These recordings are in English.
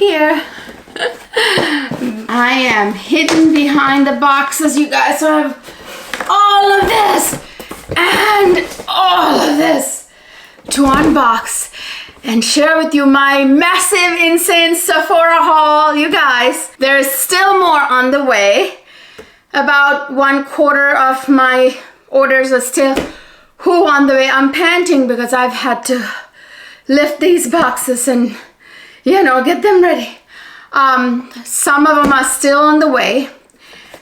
here. I am hidden behind the boxes, you guys. So I have all of this and all of this to unbox and share with you my massive, insane Sephora haul. You guys, there's still more on the way. About 1/4 of my orders are still on the way. I'm panting because I've had to lift these boxes and, you know, get them ready. Some of them are still on the way.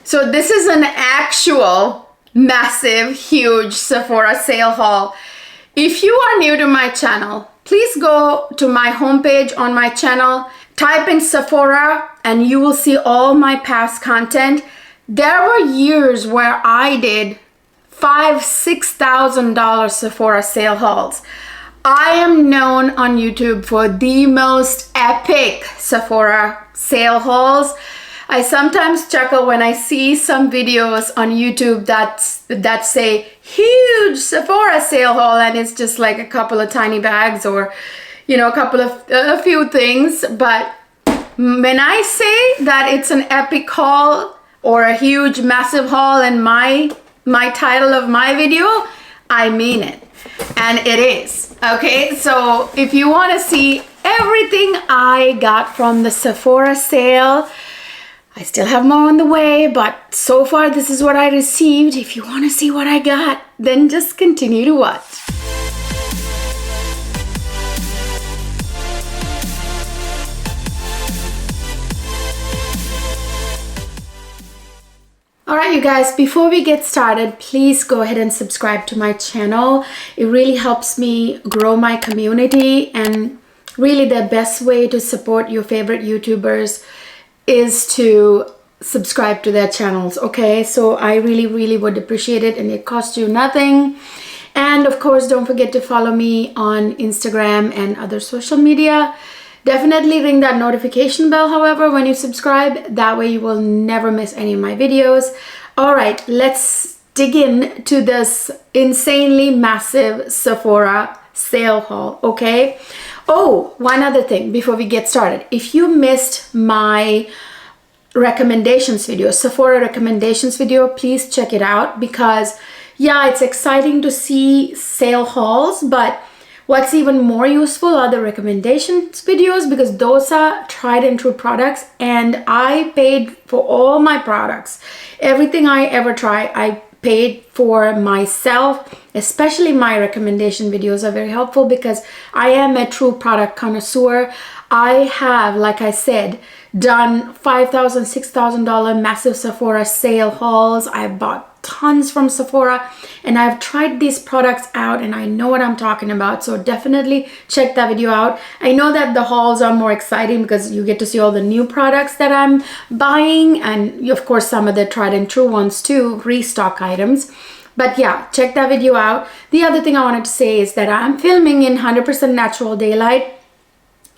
So this is an actual massive, huge Sephora sale haul. If you are new to my channel, please go to my homepage on my channel, type in Sephora, and you will see all my past content. There were years where I did $5,000-$6,000 Sephora sale hauls. I am known on YouTube for the most epic Sephora sale hauls. I sometimes chuckle when I see some videos on YouTube that say huge Sephora sale haul, and it's just like a couple of tiny bags or, you know, a few things. But when I say that it's an epic haul or a huge massive haul in my title of my video, I mean it. And it is. Okay, so if you want to see everything I got from the Sephora sale, I still have more on the way, but so far this is what I received. If you want to see what I got, then just continue to watch. Alright you guys, before we get started, please go ahead and subscribe to my channel. It really helps me grow my community, and really the best way to support your favorite YouTubers is to subscribe to their channels, okay? So I really would appreciate it, and it costs you nothing. And of course, don't forget to follow me on Instagram and other social media. Definitely ring that notification bell, however, when you subscribe. That way you will never miss any of my videos. All right, let's dig in to this insanely massive Sephora sale haul, okay? Oh, one other thing before we get started. If you missed my recommendations video, Sephora recommendations video, please check it out, because yeah, it's exciting to see sale hauls, but what's even more useful are the recommendations videos, because those are tried and true products, and I paid for all my products. Everything I ever try, I paid for myself. Especially my recommendation videos are very helpful because I am a true product connoisseur. I have, like I said, done $5,000, $6,000 massive Sephora sale hauls. I've bought tons from Sephora, and I've tried these products out, and I know what I'm talking about. So definitely check that video out. I know that the hauls are more exciting because you get to see all the new products that I'm buying, and of course some of the tried and true ones too, restock items. But yeah, check that video out. The other thing I wanted to say is that I'm filming in 100% natural daylight,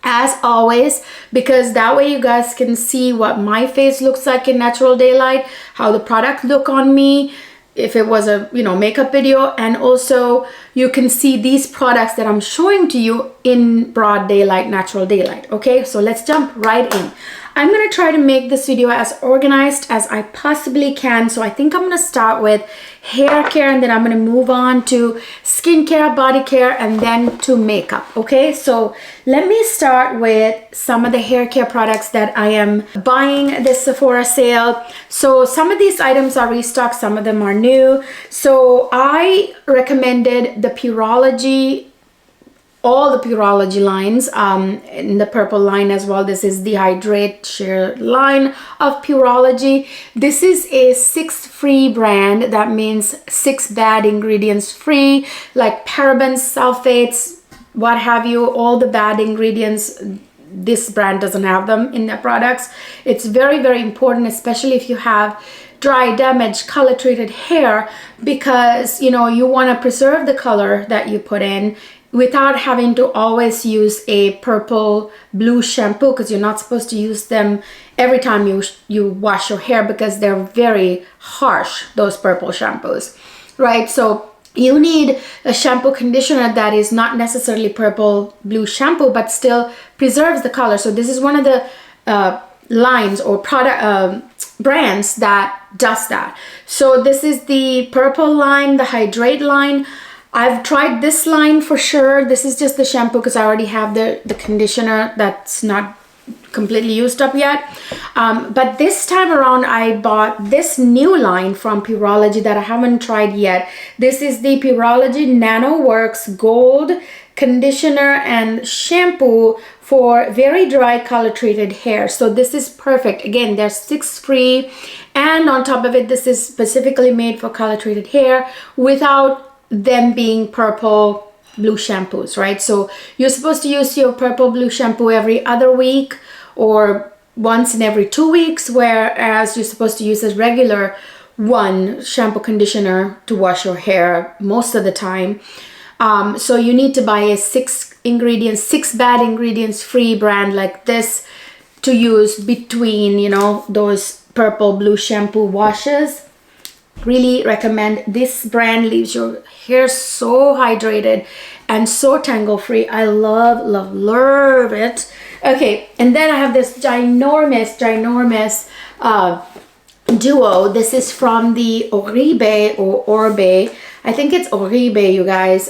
as always, because that way you guys can see what my face looks like in natural daylight, how the product look on me if it was a, you know, makeup video, and also you can see these products that I'm showing to you in broad daylight, natural daylight. Okay, so let's jump right in. I'm gonna try to make this video as organized as I possibly can. So I think I'm gonna start with hair care, and then I'm gonna move on to skincare, body care, and then to makeup. Okay, so let me start with some of the hair care products that I am buying this Sephora sale. So some of these items are restocked, some of them are new. So I recommended the Pureology, all the Pureology lines, in the purple line as well. This is the Hydrate Sheer line of Pureology. This is a 6 free brand. That means 6 bad ingredients free, like parabens, sulfates, what have you, all the bad ingredients. This brand doesn't have them in their products. It's very important, especially if you have dry, damaged, color treated hair, because you know you want to preserve the color that you put in without having to always use a purple blue shampoo, because you're not supposed to use them every time you wash your hair, because they're very harsh, those purple shampoos, right? So you need a shampoo conditioner that is not necessarily purple blue shampoo, but still preserves the color. So this is one of the lines or product brands that does that. So this is the purple line, the hydrate line. I've tried this line for sure. This is just the shampoo because I already have the conditioner that's not completely used up yet. But this time around I bought this new line from Pureology that I haven't tried yet. This is the Pureology Nano Works Gold Conditioner and Shampoo for very dry color treated hair. So this is perfect. Again, they're 6 free, and on top of it, this is specifically made for color treated hair without them being purple blue shampoos, right? So you're supposed to use your purple blue shampoo every other week or once in every 2 weeks, whereas you're supposed to use a regular one shampoo conditioner to wash your hair most of the time. So you need to buy a 6 bad ingredients free brand like this to use between, you know, those purple blue shampoo washes. Really recommend. This brand leaves your hair so hydrated and so tangle free. I love it. Okay, and then I have this ginormous duo. This is from the Oribe or Orbe. I think it's Oribe, you guys.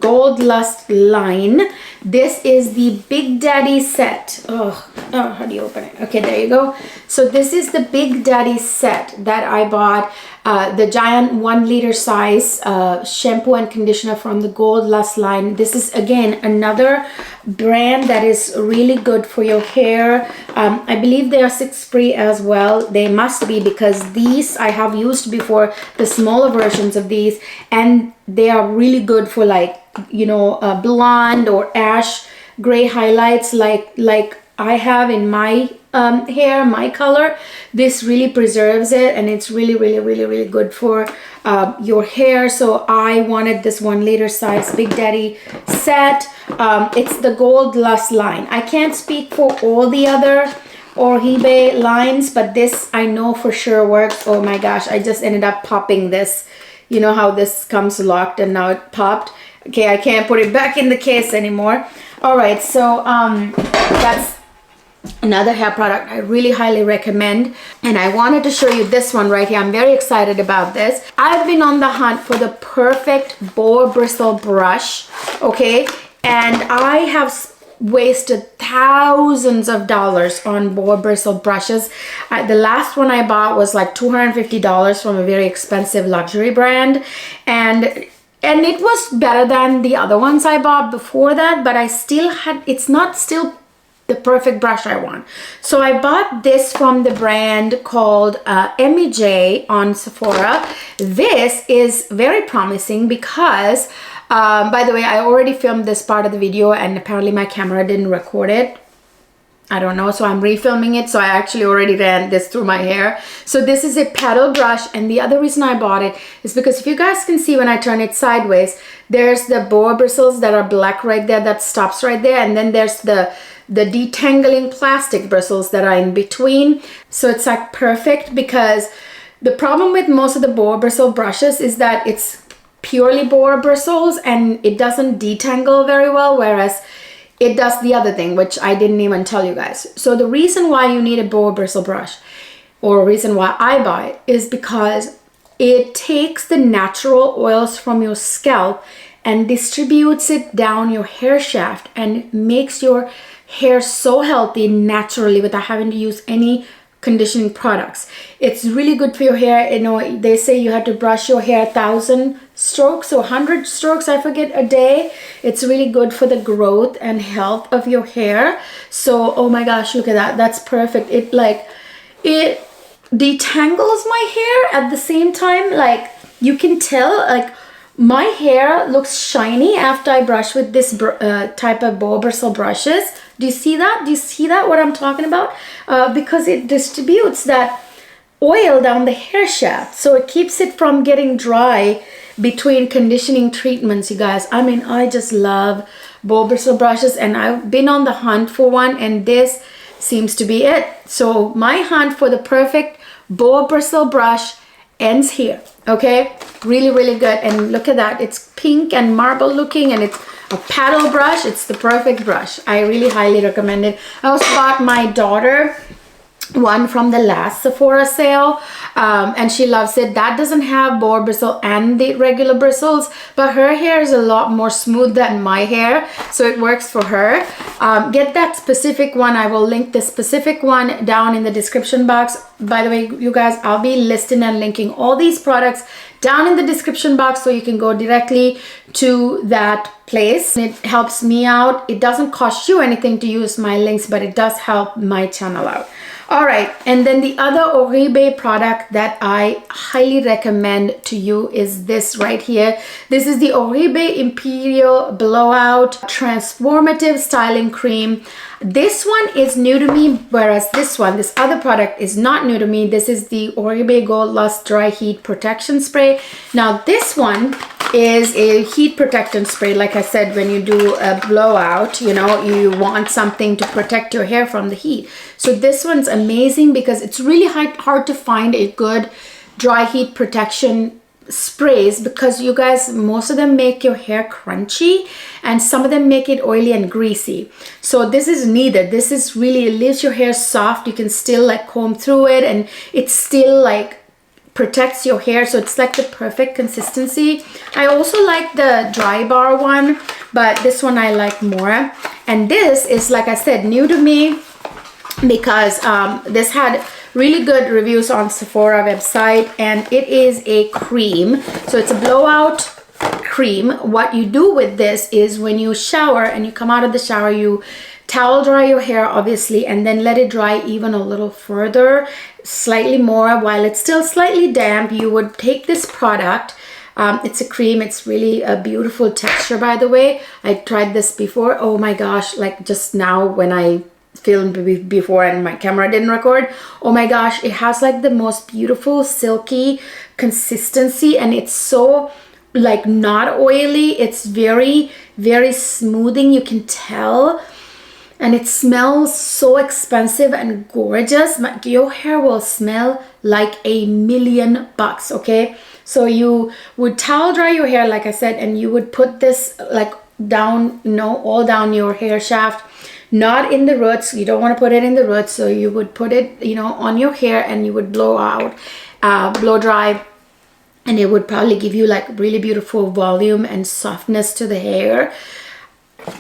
Gold Lust line. This is the Big Daddy set. Oh, how do you open it? Okay, there you go. So this is the Big Daddy set that I bought. The giant 1 liter size shampoo and conditioner from the Gold Lust line. This is again another brand that is really good for your hair. I believe they are 6 free as well. They must be, because these I have used before, the smaller versions of these, and they are really good for, like, you know, blonde or ash gray highlights like I have in my hair, my color. This really preserves it, and it's really good for your hair. So I wanted this 1 liter size Big Daddy set. It's the Gold Lust line. I can't speak for all the other Oribe lines, but this I know for sure works. Oh my gosh, I just ended up popping this. You know how this comes locked and now it popped. Okay, I can't put it back in the case anymore. All right, so that's another hair product I really highly recommend. And I wanted to show you this one right here. I'm very excited about this. I've been on the hunt for the perfect boar bristle brush, okay? And I have wasted thousands of dollars on boar bristle brushes. The last one I bought was like $250 from a very expensive luxury brand, and it was better than the other ones I bought before that, but I still had, it's not still the perfect brush I want. So I bought this from the brand called MEJ on Sephora. This is very promising because by the way, I already filmed this part of the video and apparently my camera didn't record it. I don't know, so I'm refilming it. So I actually already ran this through my hair. So this is a paddle brush, and the other reason I bought it is because if you guys can see when I turn it sideways, there's the boar bristles that are black right there that stops right there, and then there's the detangling plastic bristles that are in between. So it's like perfect, because the problem with most of the boar bristle brushes is that it's purely boar bristles and it doesn't detangle very well, whereas it does the other thing, which I didn't even tell you guys. So the reason why you need a boar bristle brush, or reason why I buy it, is because it takes the natural oils from your scalp and distributes it down your hair shaft and makes your hair so healthy naturally without having to use any conditioning products. It's really good for your hair. You know, they say you have to brush your hair 1,000 strokes or 100 strokes, I forget, a day. It's really good for the growth and health of your hair. So, oh my gosh, look at that. That's perfect. It detangles my hair at the same time. Like, you can tell, like, my hair looks shiny after I brush with this type of boar bristle brushes. Do you see that? Do you see that, what I'm talking about? Because it distributes that oil down the hair shaft. So it keeps it from getting dry between conditioning treatments, you guys. I mean, I just love boar bristle brushes, and I've been on the hunt for one, and this seems to be it. So my hunt for the perfect boar bristle brush ends here. Okay, really, really good. And look at that, it's pink and marble looking, and it's a paddle brush. It's the perfect brush. I really highly recommend it. I also bought my daughter one from the last Sephora sale, and she loves it. That doesn't have boar bristle and the regular bristles, but her hair is a lot more smooth than my hair, so it works for her. Get that specific one. I will link the specific one down in the description box. By the way, you guys, I'll be listing and linking all these products down in the description box, so you can go directly to that place. It helps me out. It doesn't cost you anything to use my links, but it does help my channel out. All right, and then the other Oribe product that I highly recommend to you is this right here. This is the Oribe Imperial Blowout Transformative Styling Cream. This one is new to me, whereas this other product is not new to me. This is the Oribe Gold Lust Dry Heat Protection Spray. Now this one is a heat protectant spray. Like I said, when you do a blowout, you know, you want something to protect your hair from the heat. So this one's amazing because it's really hard to find a good dry heat protection sprays, because you guys, most of them make your hair crunchy and some of them make it oily and greasy. So this is neither. This is really, it leaves your hair soft. You can still like comb through it, and it's still like protects your hair, so it's like the perfect consistency. I also like the dry bar one, but this one I like more. And this is, like I said, new to me because this had really good reviews on Sephora website, and it is a cream. So it's a blowout cream. What you do with this is when you shower and you come out of the shower, you towel dry your hair obviously, and then let it dry even a little further, slightly more, while it's still slightly damp. You would take this product. It's a cream. It's really a beautiful texture, by the way. I tried this before. Oh my gosh, like just now when I filmed before and my camera didn't record, oh my gosh, it has like the most beautiful silky consistency, and it's so like not oily. It's very, very smoothing, you can tell. And it smells so expensive and gorgeous. Your hair will smell like $1,000,000, okay? So you would towel dry your hair, like I said, and you would put this like down, you know, all down your hair shaft, not in the roots. You don't want to put it in the roots, so you would put it, you know, on your hair, and you would blow out, blow dry, and it would probably give you like really beautiful volume and softness to the hair.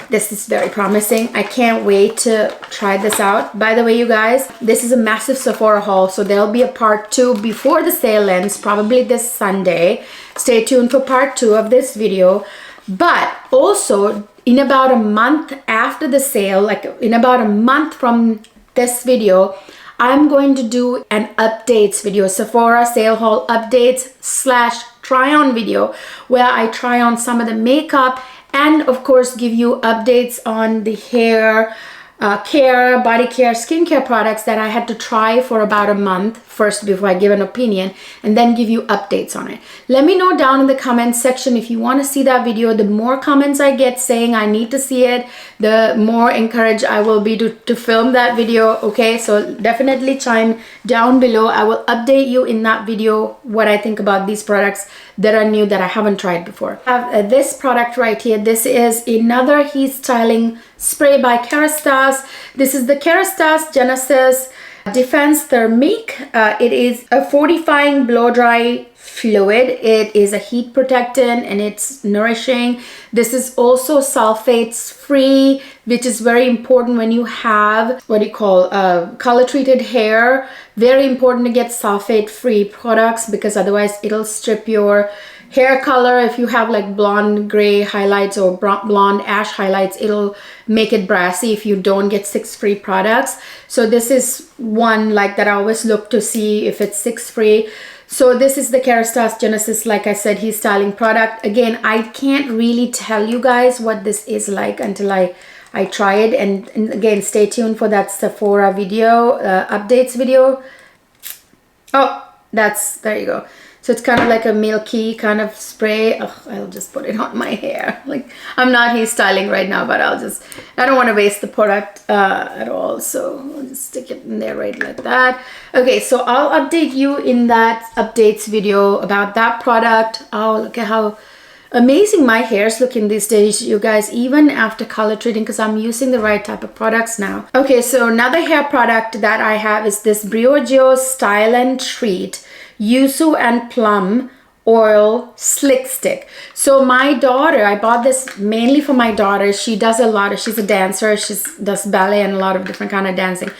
This is very promising. I can't wait to try this out. By the way, you guys, this is a massive Sephora haul, so there'll be a part 2 before the sale ends, probably this Sunday. Stay tuned for part 2 of this video. But also, in about a month after the sale, like in about a month from this video, I'm going to do an updates video, Sephora sale haul updates / try on video, where I try on some of the makeup and of course give you updates on the hair care, body care, skincare products that I had to try for about a month first before I give an opinion, and then give you updates on it. Let me know down in the comments section if you want to see that video. The more comments I get saying I need to see it, the more encouraged I will be to film that video, okay? So definitely chime down below. I will update you in that video what I think about these products that are new that I haven't tried before. I have this product right here. This is another heat styling spray by Kerastase. This is the Kerastase Genesis Defense Thermique. It is a fortifying blow dry fluid. It is a heat protectant and it's nourishing. This is also sulfates free, which is very important when you have what you call color treated hair. Very important to get sulfate free products, because otherwise it'll strip your hair color. If you have like blonde gray highlights or blonde ash highlights, it'll make it brassy if you don't get 6 free products. So this is one like that I always look to see if it's 6 free. So this is the Kerastase Genesis, like I said, heat styling product. Again, I can't really tell you guys what this is like until I try it. And again, stay tuned for that Sephora video, updates video. Oh, there you go. So it's kind of like a milky kind of spray. Ugh, I'll just put it on my hair. Like, I'm not hairstyling right now, but I don't want to waste the product at all. So I'll just stick it in there right like that. Okay, so I'll update you in that updates video about that product. Oh, look at how amazing my hair's looking these days, you guys, even after color treating, because I'm using the right type of products now. Okay, so another hair product that I have is this Briogeo Style and Treat Yuzu and Plum Oil Slick Stick. So my daughter, I bought this mainly for my daughter. She does a lot of, she's a dancer, she does ballet and a lot of different kind of dancing.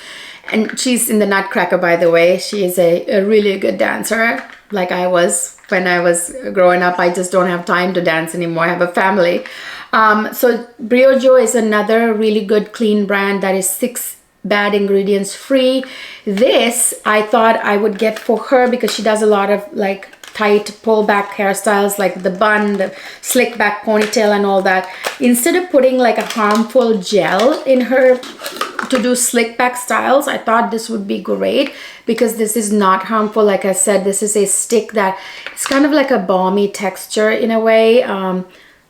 And she's in the Nutcracker, by the way. She is a really good dancer, like I was when I was growing up. I just don't have time to dance anymore. I have a family. So Briogeo is another really good clean brand that is 6 bad ingredients free. This I thought I would get for her because she does a lot of like tight pull back hairstyles, like the bun, the slick back ponytail and all that. Instead of putting like a harmful gel in her to do slick back styles, I thought this would be great because this is not harmful. Like I said, this is a stick that it's kind of like a balmy texture in a way.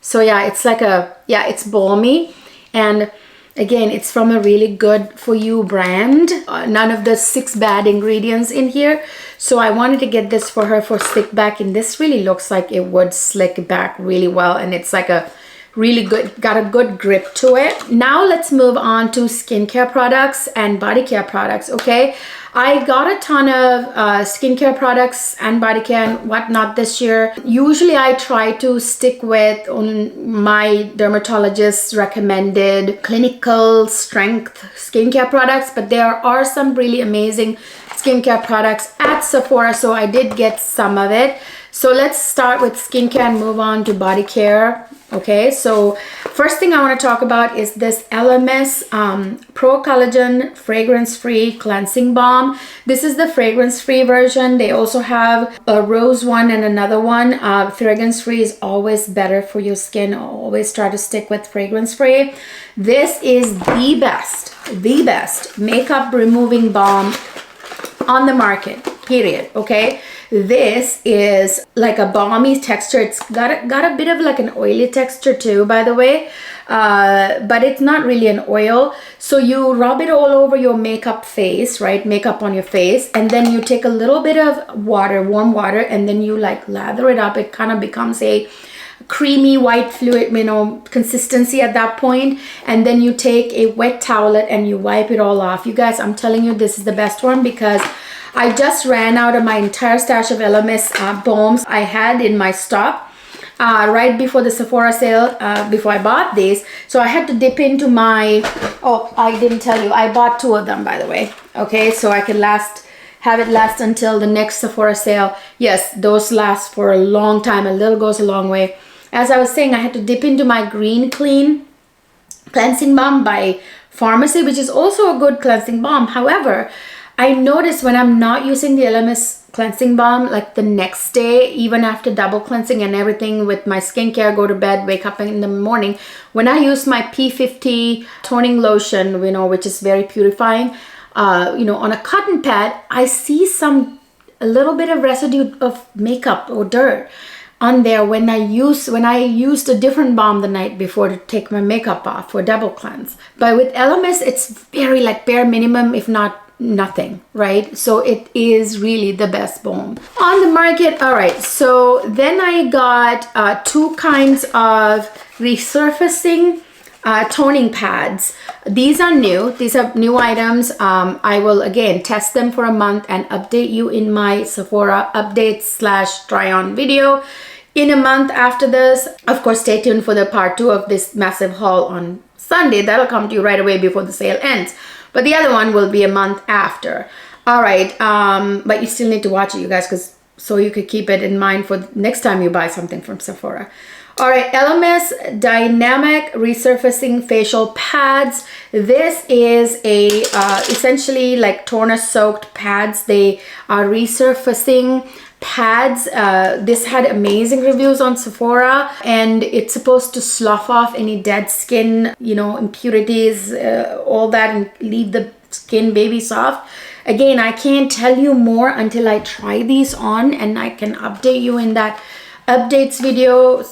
So yeah, it's like it's balmy, and again, it's from a really good for you brand. None of the 6 bad ingredients in here. So I wanted to get this for her for slick back, and this really looks like it would slick back really well, and it's like a really good, got a good grip to it. Now let's move on to skincare products and body care products. Okay, I got a ton of skincare products and body care and whatnot this year. Usually I try to stick with my dermatologist's recommended clinical strength skincare products, but there are some really amazing skincare products at Sephora, so I did get some of it. So let's start with skincare and move on to body care. Okay, so first thing I want to talk about is this LMS Pro Collagen Fragrance Free Cleansing Balm. This is the fragrance free version. They also have a rose one and another one. Fragrance free is always better for your skin. Always try to stick with fragrance free. This is the best makeup removing balm on the market, period. Okay, this is like a balmy texture. It's got a bit of like an oily texture too, by the way, but it's not really an oil. So you rub it all over your makeup face, right? Makeup on your face, and then you take a little bit of water, warm water, and then you like lather it up. It kind of becomes a creamy white fluid, consistency at that point, and then you take a wet towelette and you wipe it all off. You guys, I'm telling you, this is the best one because I just ran out of my entire stash of LMS balms I had in my stock right before the Sephora sale, before I bought these. So I had to dip into my, oh, I didn't tell you, I bought 2 of them, by the way. Okay, so I could have it last until the next Sephora sale. Yes, those last for a long time. A little goes a long way. As I was saying, I had to dip into my Green Clean Cleansing Balm by Pharmacy, which is also a good cleansing balm. However, I noticed when I'm not using the LMS cleansing balm, like the next day, even after double cleansing and everything with my skincare, go to bed, wake up in the morning, when I use my P50 toning lotion, which is very purifying, on a cotton pad, I see a little bit of residue of makeup or dirt on there when I used a different balm the night before to take my makeup off for double cleanse. But with LMS, it's very like bare minimum, if not nothing, right? So it is really the best balm on the market. All right, so then I got 2 kinds of resurfacing toning pads. These are new. These are new items. I will again test them for a month and update you in my Sephora update/try on video in a month after this. Of course, stay tuned for the part 2 of this massive haul on Sunday. That'll come to you right away before the sale ends. But the other one will be a month after. All right, but you still need to watch it, you guys, so you could keep it in mind for next time you buy something from Sephora. All right, LMS Dynamic Resurfacing Facial Pads. This is a essentially like toner soaked pads. They are resurfacing pads. This had amazing reviews on Sephora, and it's supposed to slough off any dead skin, you know, impurities, all that, and leave the skin baby soft. Again, I can't tell you more until I try these on, and I can update you in that updates video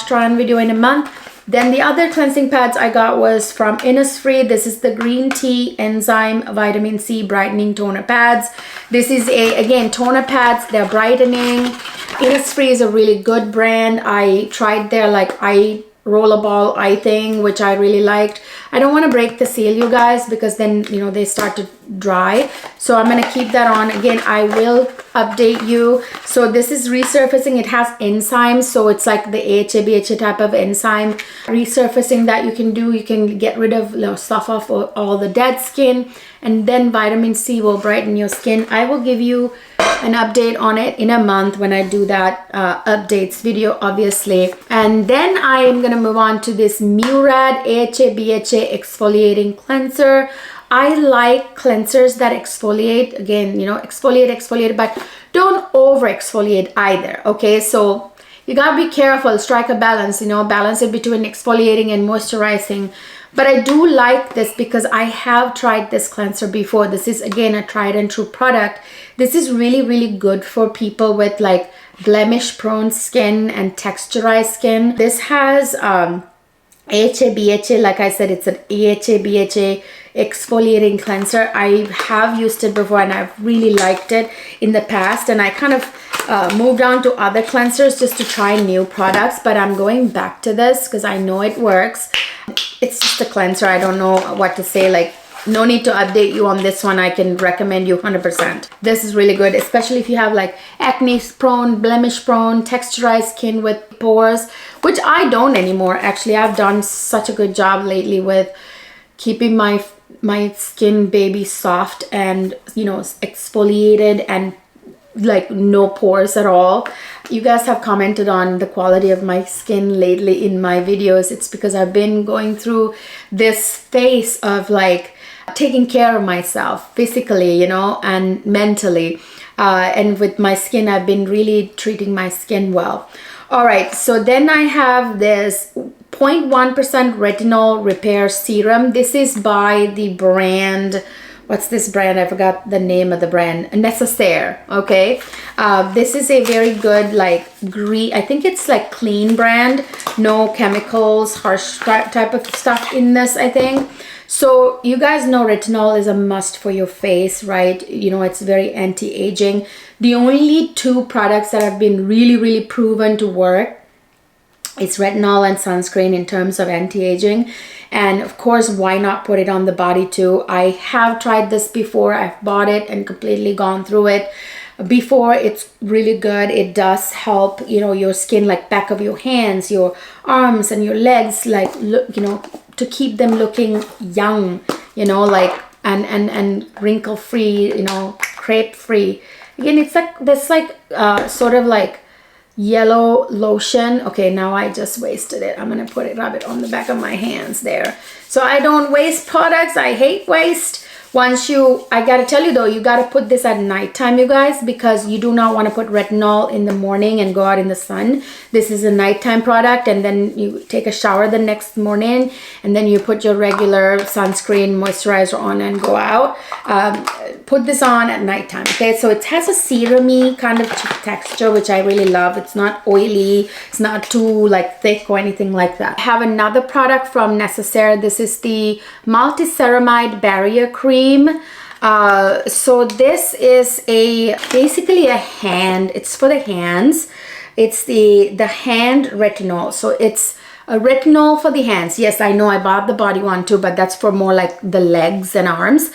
/ try on video in a month. Then the other cleansing pads I got was from Innisfree. This is the green tea enzyme vitamin C brightening toner pads. This is again, toner pads. They're brightening. Innisfree is a really good brand. I tried their like eye rollerball eye thing, which I really liked. I don't want to break the seal, you guys, because then, you know, they start to dry. So I'm going to keep that on. Again, I will update you. So this is resurfacing. It has enzymes, so it's like the AHA BHA type of enzyme resurfacing that you can do. You can get rid of, you know, stuff off all the dead skin, and then vitamin C will brighten your skin. I will give you an update on it in a month when I do that updates video, obviously. And then I am gonna move on to this Murad AHA BHA exfoliating cleanser. I like cleansers that exfoliate. Again, you know, exfoliate, but don't over exfoliate either. Okay, so you gotta be careful, strike a balance, you know, balance it between exfoliating and moisturizing. But I do like this because I have tried this cleanser before. This is again a tried and true product. This is really, really good for people with like blemish prone skin and texturized skin. This has AHA BHA, like I said, it's an AHA BHA exfoliating cleanser. I have used it before and I've really liked it in the past, and I kind of moved on to other cleansers just to try new products, but I'm going back to this because I know it works. It's just a cleanser. I don't know what to say. Like, no need to update you on this one. I can recommend you 100%. This is really good, especially if you have like acne prone, blemish prone, texturized skin with pores, which I don't anymore. Actually, I've done such a good job lately with keeping my skin baby soft and, you know, exfoliated and like no pores at all. You guys have commented on the quality of my skin lately in my videos. It's because I've been going through this phase of like taking care of myself physically, you know, and mentally, and with my skin, I've been really treating my skin well. All right, so then I have this 0.1% retinol repair serum. This is by the brand, what's this brand? I forgot the name of the brand. Necessaire. Okay, this is a very good like green, I think it's like clean brand, no chemicals, harsh type of stuff in this, I think. So you guys know retinol is a must for your face, right? You know, it's very anti-aging. The only two products that have been really, really proven to work, it's retinol and sunscreen in terms of anti-aging. And of course, why not put it on the body too? I have tried this before. I've bought it and completely gone through it before. It's really good. It does help, you know, your skin, like back of your hands, your arms and your legs, like, look, you know, to keep them looking young, you know, like, and wrinkle free, you know, crepe free. Again, it's like this, like sort of like yellow lotion. Okay, now I just wasted it. I'm gonna rub it on the back of my hands there, so I don't waste products. I hate waste. Once I gotta tell you though, you gotta put this at nighttime, you guys, because you do not want to put retinol in the morning and go out in the sun. This is a nighttime product, and then you take a shower the next morning, and then you put your regular sunscreen moisturizer on and go out. Put this on at nighttime. Okay, so it has a serum-y kind of texture, which I really love. It's not oily, it's not too like thick or anything like that. I have another product from Necessaire. This is the multi-ceramide barrier cream. So this is basically a hand, it's for the hands. It's the hand retinol. So it's a retinol for the hands. Yes, I know I bought the body one too, but that's for more like the legs and arms.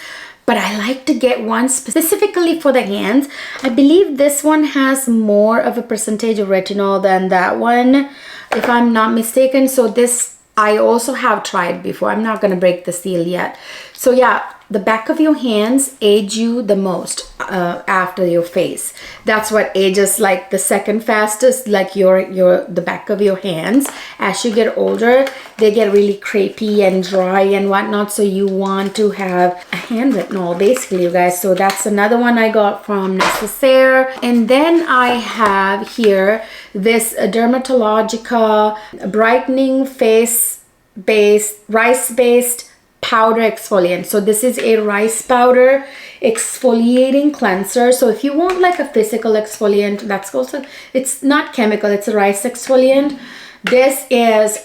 But I like to get one specifically for the hands. I believe this one has more of a percentage of retinol than that one, if I'm not mistaken. So this I also have tried before. I'm not going to break the seal yet. So yeah, the back of your hands age you the most after your face. That's what ages like the second fastest, like the back of your hands. As you get older, they get really crepey and dry and whatnot, so you want to have a hand retinol basically, you guys. So that's another one I got from Necessaire. And then I have here this Dermatologica brightening face based rice based powder exfoliant. So this is a rice powder exfoliating cleanser. So if you want like a physical exfoliant, that's also, it's not chemical, it's a rice exfoliant. This is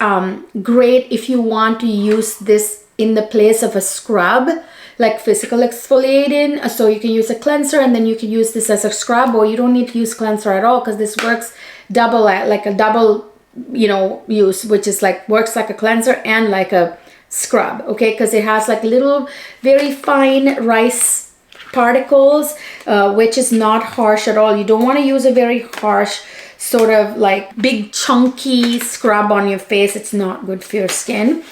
great if you want to use this in the place of a scrub, like physical exfoliating. So you can use a cleanser and then you can use this as a scrub, or you don't need to use cleanser at all, because this works double, like a double, you know, use, which is like works like a cleanser and like a scrub, okay, because it has like little very fine rice particles, which is not harsh at all. You don't want to use a very harsh sort of like big chunky scrub on your face. It's not good for your skin.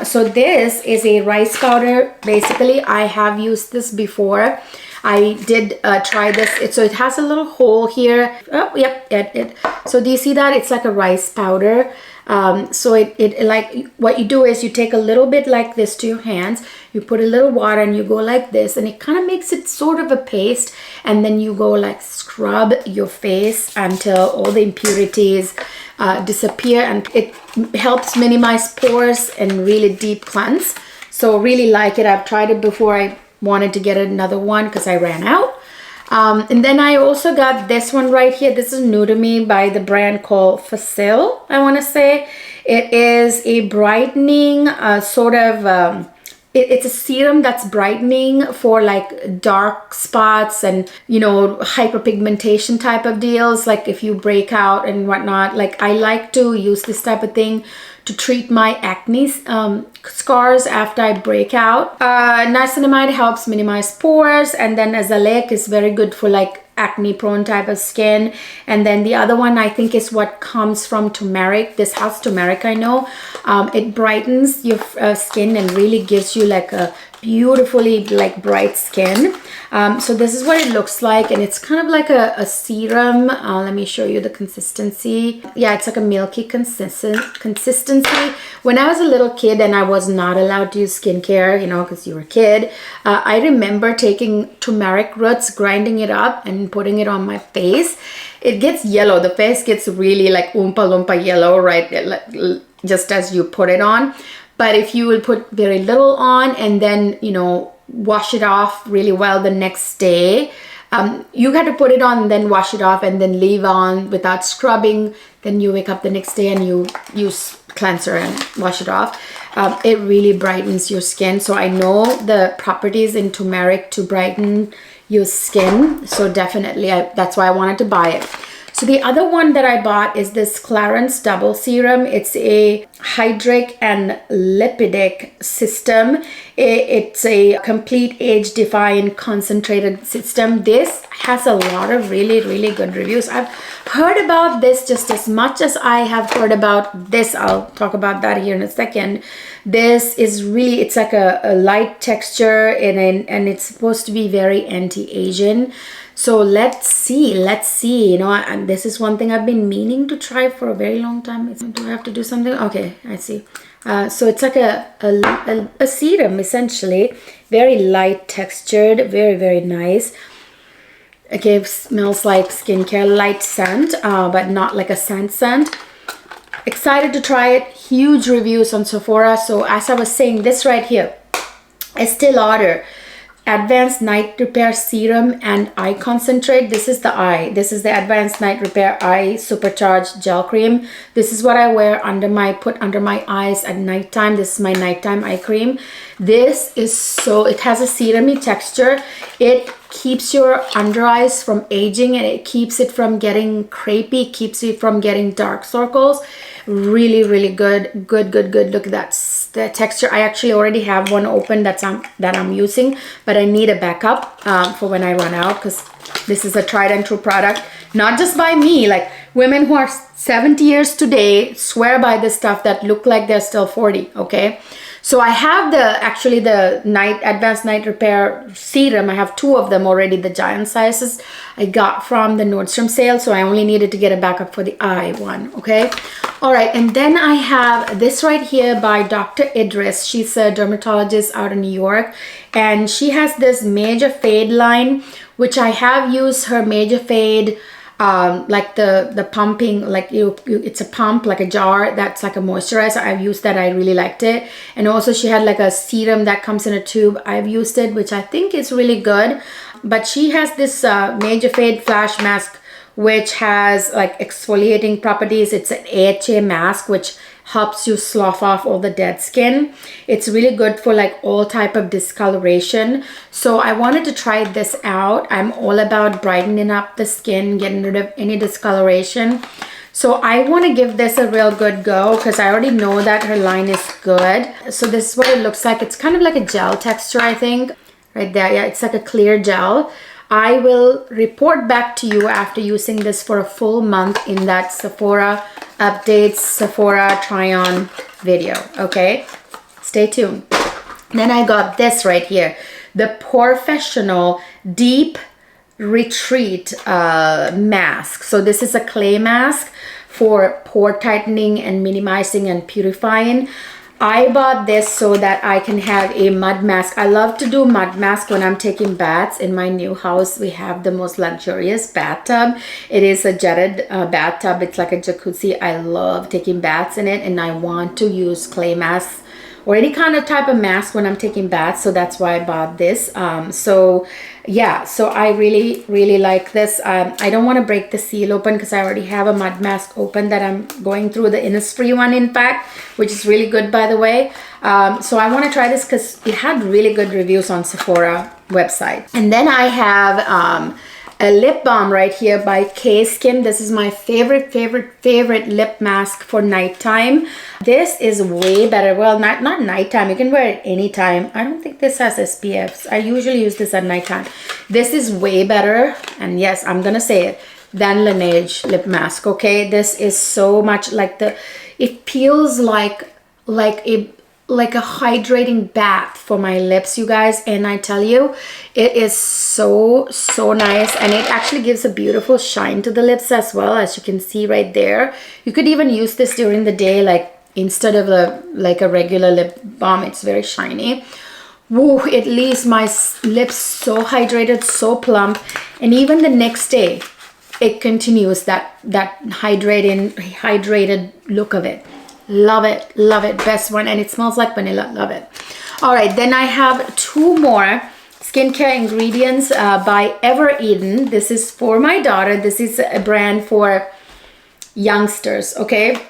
So this is a rice powder. Basically, I have used this before. I did try this. So it has a little hole here. Oh, yep, so do you see that? It's like a rice powder. So it like, what you do is you take a little bit like this to your hands, you put a little water and you go like this, and it kind of makes it sort of a paste, and then you go like scrub your face until all the impurities disappear, and it helps minimize pores and really deep cleanse. So really like it. I've tried it before. I wanted to get another one because I ran out. And then I also got this one right here. This is new to me, by the brand called Facile, I want to say. It is a brightening sort of, it's a serum that's brightening for like dark spots and, you know, hyperpigmentation type of deals. Like if you break out and whatnot, like I like to use this type of thing to treat my acne scars after I break out. Niacinamide helps minimize pores, and then azelaic is very good for like acne prone type of skin. And then the other one I think is what comes from turmeric. This has turmeric, I know. It brightens your skin and really gives you like a beautifully like bright skin. So this is what it looks like, and it's kind of like a serum. Let me show you the consistency. Yeah, it's like a milky consistency. When I was a little kid and I was not allowed to use skincare, you know, because you were a kid, I remember taking turmeric roots, grinding it up and putting it on my face. It gets yellow. The face gets really like oompa loompa yellow, right? Just as you put it on. But if you will put very little on and then, you know, wash it off really well the next day, you got to put it on and then wash it off and then leave on without scrubbing. Then you wake up the next day and you use cleanser and wash it off. It really brightens your skin. So I know the properties in turmeric to brighten your skin. So definitely, that's why I wanted to buy it. So the other one that I bought is this Clarins Double Serum. It's a hydric and lipidic system. It's a complete age-defying concentrated system. This has a lot of really, really good reviews. I've heard about this just as much as I have heard about this. I'll talk about that here in a second. This is really, it's like a light texture and it's supposed to be very anti-aging. So let's see, you know, and this is one thing I've been meaning to try for a very long time. Do I have to do something? Okay, I see. So it's like a serum, essentially. Very light textured, very, very nice. Okay, smells like skincare, light scent, but not like a scent. Excited to try it. Huge reviews on Sephora. So as I was saying, this right here, Estee Lauder Advanced Night Repair Serum and Eye Concentrate. This is the eye. This is the Advanced Night Repair Eye Supercharged Gel Cream. This is what I wear put under my eyes at nighttime. This is my nighttime eye cream. This is so, it has a serumy texture. It keeps your under eyes from aging and it keeps it from getting crepey, keeps it from getting dark circles. Really, really good. Look at that, the texture. I actually already have one open that I'm using, but I need a backup for when I run out, because this is a tried and true product, not just by me. Like women who are 70 years today swear by this stuff that look like they're still 40. Okay, So I have actually the advanced night repair serum. I have 2 of them already, the giant sizes I got from the Nordstrom sale. So I only needed to get a backup for the eye one, okay? All right, and then I have this right here by Dr. Idris. She's a dermatologist out in New York, and she has this Major Fade line, which I have used her Major Fade, like the pumping, like it's a pump, like a jar that's like a moisturizer. I've used that. I really liked it. And also she had like a serum that comes in a tube. I've used it, which I think is really good. But she has this Major Fade Flash Mask, which has like exfoliating properties. It's an AHA mask, which helps you slough off all the dead skin. It's really good for like all type of discoloration. So I wanted to try this out. I'm all about brightening up the skin, getting rid of any discoloration. So I want to give this a real good go because I already know that her line is good. So this is what it looks like. It's kind of like a gel texture, I think. Right there, yeah, it's like a clear gel. I will report back to you after using this for a full month in that Sephora updates, Sephora try-on video, okay? Stay tuned. Then I got this right here, the Professional Deep Retreat mask. So this is a clay mask for pore tightening and minimizing and purifying. I bought this so that I can have a mud mask. I love to do mud mask when I'm taking baths. In my new house, we have the most luxurious bathtub. It is a jetted bathtub. It's like a jacuzzi. I love taking baths in it, and I want to use clay masks or any kind of type of mask when I'm taking baths. So that's why I bought this. So yeah, so I really like this. I don't want to break the seal open because I already have a mud mask open that I'm going through, the Innisfree one, in fact, which is really good, by the way. So I want to try this because it had really good reviews on Sephora website. And then I have a lip balm right here by K-Skin. This is my favorite lip mask for nighttime. This is way better. Well, not nighttime. You can wear it anytime. I don't think this has SPFs. I usually use this at nighttime. This is way better, and yes, I'm gonna say it, than Laneige lip mask, okay? This is so much like it feels like a hydrating bath for my lips, you guys. And I tell you, it is so nice, and it actually gives a beautiful shine to the lips as well, as you can see right there. You could even use this during the day, like instead of like a regular lip balm. It's very shiny. Woo, it leaves my lips so hydrated, so plump, and even the next day it continues that hydrated look of it. Love it, best one. And it smells like vanilla. Love it. All right, then I have 2 more skincare ingredients by Ever Eden. This is for my daughter. This is a brand for youngsters, okay?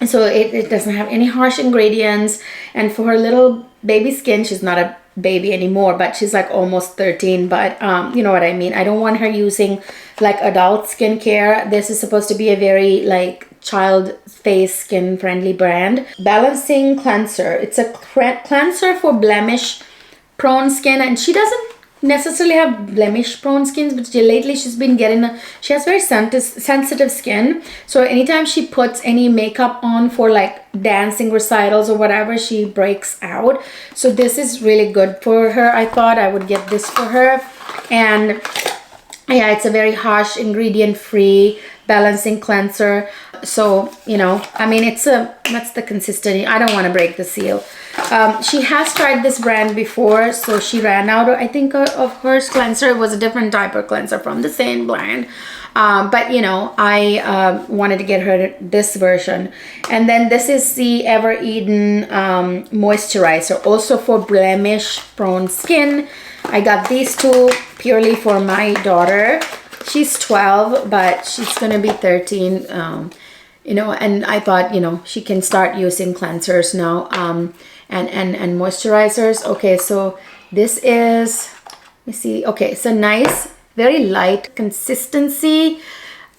So it doesn't have any harsh ingredients, and for her little baby skin, she's not a baby anymore, but she's like almost 13, but you know what I mean. I don't want her using like adult skincare. This is supposed to be a very like child face skin friendly brand. Balancing Cleanser. It's a cleanser for blemish prone skin, and she doesn't necessarily have blemish prone skins, but lately she's been getting she has very sensitive skin. So anytime she puts any makeup on for like dancing recitals or whatever, she breaks out. So this is really good for her. I thought I would get this for her. And yeah, it's a very harsh ingredient free balancing cleanser. So, you know, I mean, what's the consistency? I don't want to break the seal. She has tried this brand before, so she ran out, I think, of her cleanser. It was a different type of cleanser from the same brand. But, you know, I wanted to get her this version. And then this is the Ever Eden moisturizer, also for blemish-prone skin. I got these 2 purely for my daughter. She's 12, but she's going to be 13. You know, and I thought, you know, she can start using cleansers now and moisturizers. Okay, so this is, let me see. Okay, so nice, very light consistency.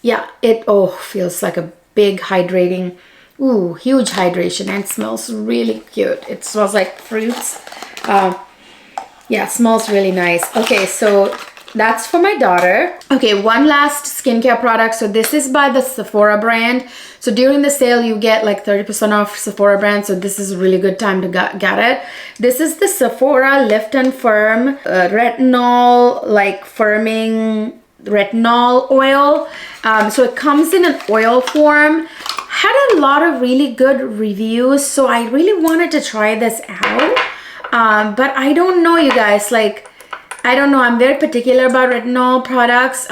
Yeah, it feels like a big hydrating, huge hydration, and smells really cute. It smells like fruits. Yeah, smells really nice. Okay, so that's for my daughter. Okay, one last skincare product. So this is by the Sephora brand. So during the sale, you get like 30% off Sephora brand. So this is a really good time to get it. This is the Sephora Lift and Firm retinol, like firming retinol oil. So it comes in an oil form. Had a lot of really good reviews. So I really wanted to try this out. But I don't know, you guys, like, I don't know. I'm very particular about retinol products.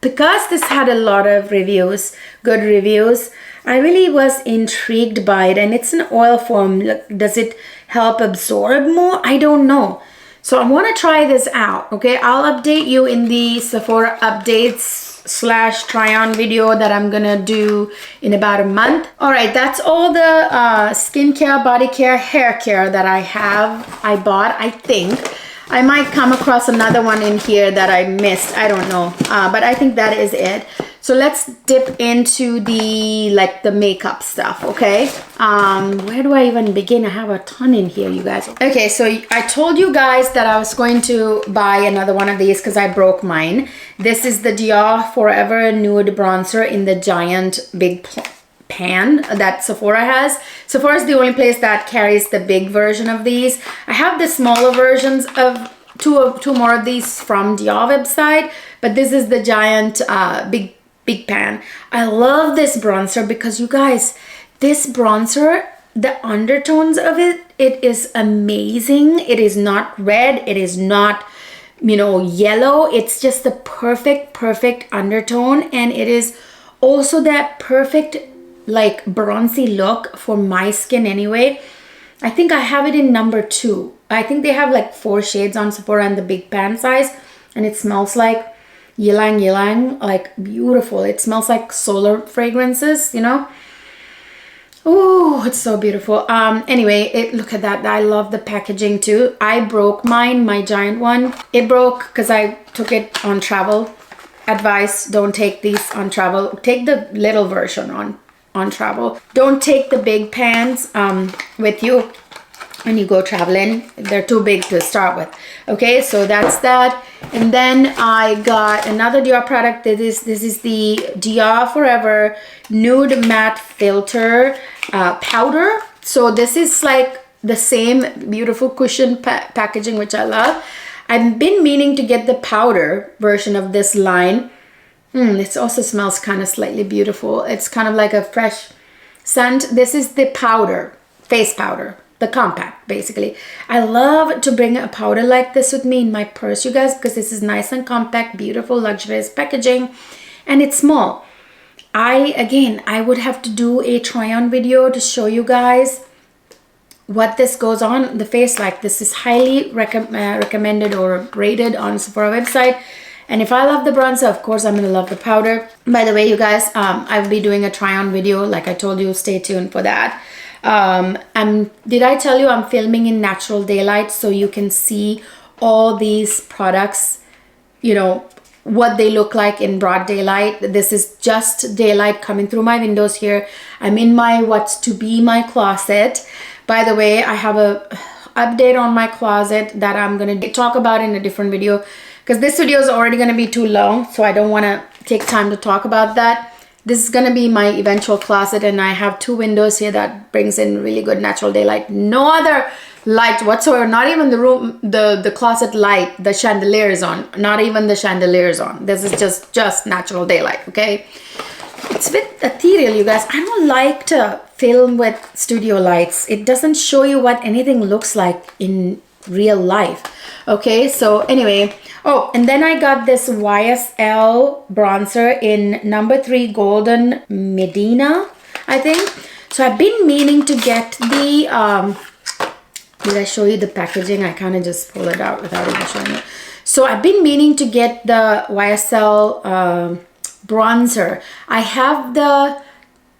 Because this had a lot of reviews, good reviews, I really was intrigued by it. And it's an oil form. Does it help absorb more? I don't know. So I want to try this out. Okay, I'll update you in the Sephora updates / try on video that I'm gonna do in about a month. All right, that's all the skincare, body care, hair care that I bought. I think I might come across another one in here that I missed. I don't know, but I think that is it. So let's dip into the makeup stuff, okay? Where do I even begin? I have a ton in here, you guys. Okay, so I told you guys that I was going to buy another one of these because I broke mine. This is the Dior Forever Nude Bronzer in the giant big pan that Sephora has. Sephora is the only place that carries the big version of these. I have the smaller versions of two more of these from Dior website, but this is the giant big pan. I love this bronzer because, you guys, this bronzer, the undertones of it is amazing. It is not red, it is not, you know, yellow. It's just the perfect undertone, and it is also that perfect like bronzy look for my skin anyway. I think I have it in number 2. I think they have like 4 shades on Sephora in the big pan size, and it smells like ylang ylang, like beautiful. It smells like solar fragrances, you know. Oh, it's so beautiful. Anyway, look at that. I love the packaging too. I broke mine, my giant one. It broke because I took it on travel. Advice, don't take these on travel. Take the little version on travel. Don't take the big pans with you when you go traveling. They're too big to start with. Okay, so that's that. And then I got another Dior product. This is the Dior Forever Nude Matte Filter powder. So this is like the same beautiful cushion packaging, which I love. I've been meaning to get the powder version of this line. It also smells kind of slightly beautiful. It's kind of like a fresh scent. This is the powder, face powder, the compact, basically. I love to bring a powder like this with me in my purse, you guys, because this is nice and compact, beautiful, luxurious packaging, and it's small. I would have to do a try-on video to show you guys what this goes on the face like. This is highly recommended or rated on Sephora website. And if I love the bronzer, of course, I'm going to love the powder. By the way, you guys, I'll be doing a try-on video. Like I told you, stay tuned for that. Did I tell you I'm filming in natural daylight so you can see all these products, you know, what they look like in broad daylight. This is just daylight coming through my windows here. I'm in my what's to be my closet. By the way, I have a update on my closet that I'm going to talk about in a different video, because this video is already going to be too long, so I don't want to take time to talk about that. This is going to be my eventual closet, and I have 2 windows here that brings in really good natural daylight. No other light whatsoever, not even the room, the closet light, the chandelier is on. Not even the chandelier is on. This is just natural daylight, okay? It's a bit ethereal, you guys. I don't like to film with studio lights. It doesn't show you what anything looks like in real life. Okay, so anyway, oh, and then I got this YSL bronzer in number 3 Golden Medina, I think. So I've been meaning to get the did I show you the packaging? I kind of just pulled it out without even showing you. So I've been meaning to get the YSL bronzer. I have the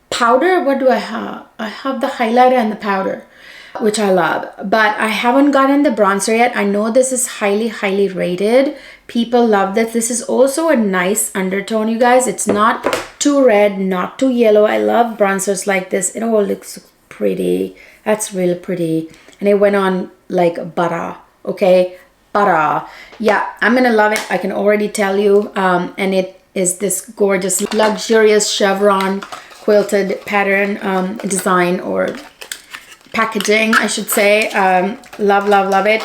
powder. What do I have? I have the highlighter and the powder, which I love, but I haven't gotten the bronzer yet. I know this is highly rated. People love this. This is also a nice undertone, you guys. It's not too red, not too yellow. I love bronzers like this. It all looks pretty. That's really pretty. And it went on like butter, okay? Para. Yeah, I'm gonna love it. I can already tell you. And it is this gorgeous, luxurious chevron quilted pattern design or packaging, I should say. Love, love, love it.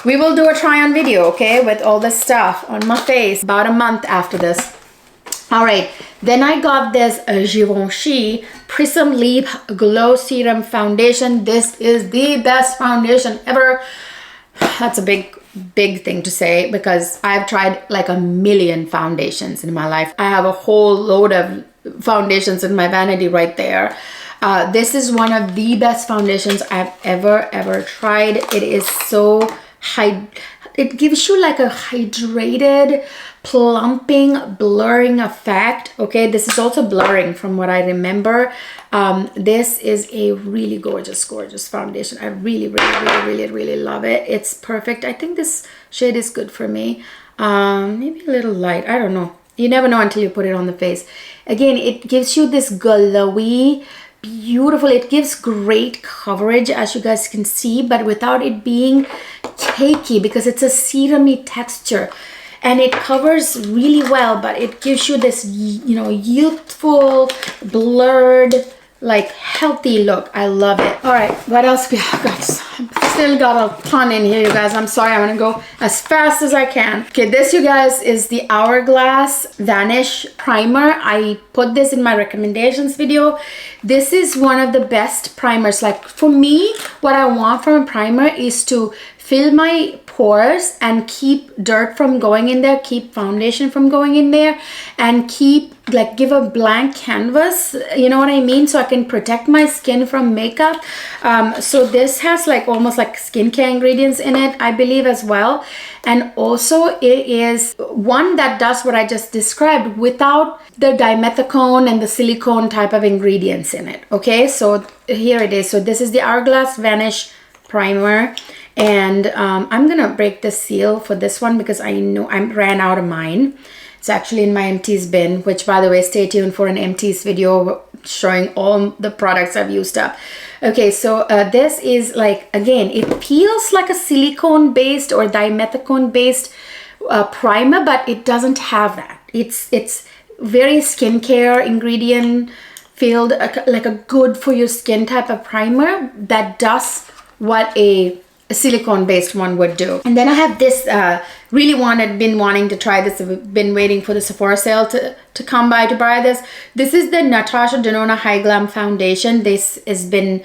We will do a try on video, okay, with all this stuff on my face about a month after this. All right, then I got this Givenchy Prism Leap Glow Serum Foundation. This is the best foundation ever. That's a big thing to say because I've tried like a million foundations in my life. I have a whole load of foundations in my vanity right there. This is one of the best foundations I've ever tried. It is so it gives you like a hydrated, plumping, blurring effect. Okay, this is also blurring from what I remember. This is a really gorgeous foundation. I really love it. It's perfect. I think this shade is good for me. Maybe a little light, I don't know. You never know until you put it on the face. Again, it gives you this glowy, beautiful, it gives great coverage, as you guys can see, but without it being cakey, because it's a serumy texture and it covers really well, but it gives you this, you know, youthful, blurred, like healthy look. I love it. All right, what else we have, guys? Still got a ton in here, you guys. I'm sorry, I'm gonna go as fast as I can. Okay, this, you guys, is the Hourglass Vanish Primer. I put this in my recommendations video. This is one of the best primers. Like, for me, what I want from a primer is to fill my pores and keep dirt from going in there, keep foundation from going in there, and keep, like, give a blank canvas, you know what I mean, so I can protect my skin from makeup. So this has like almost like skincare ingredients in it, I believe, as well. And also it is one that does what I just described without the dimethicone and the silicone type of ingredients in it. Okay, so here it is. So this is the Hourglass Vanish Primer. And I'm gonna break the seal for this one because I know I ran out of mine. It's actually in my empties bin, which, by the way, stay tuned for an empties video showing all the products I've used up. Okay, so this is like, again, it feels like a silicone based or dimethicone based primer, but it doesn't have that. It's very skincare ingredient filled, like a good for your skin type of primer that does what a silicone based one would do. And then I have this, been wanting to try this. I've been waiting for the Sephora sale to come by to buy this. This is the Natasha Denona High Glam Foundation. This has been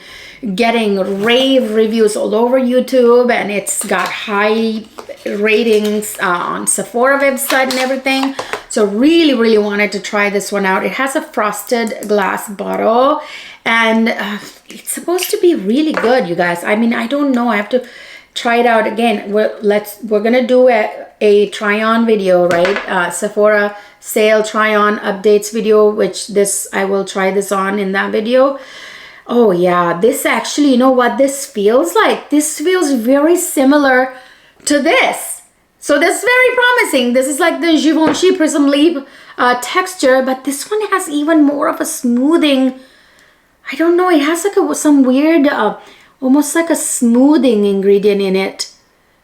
getting rave reviews all over YouTube, and it's got high ratings on Sephora website and everything. So really wanted to try this one out. It has a frosted glass bottle, and it's supposed to be really good, you guys. I mean, I don't know, I have to try it out again. We're gonna do a try on video, right? Sephora sale try on updates video, which I will try this on in that video. Oh yeah, this actually, you know what this feels like? This feels very similar to this. So this is very promising. This is like the Givenchy Prism Leap texture, but this one has even more of a smoothing. I don't know, it has like some weird, almost like a smoothing ingredient in it.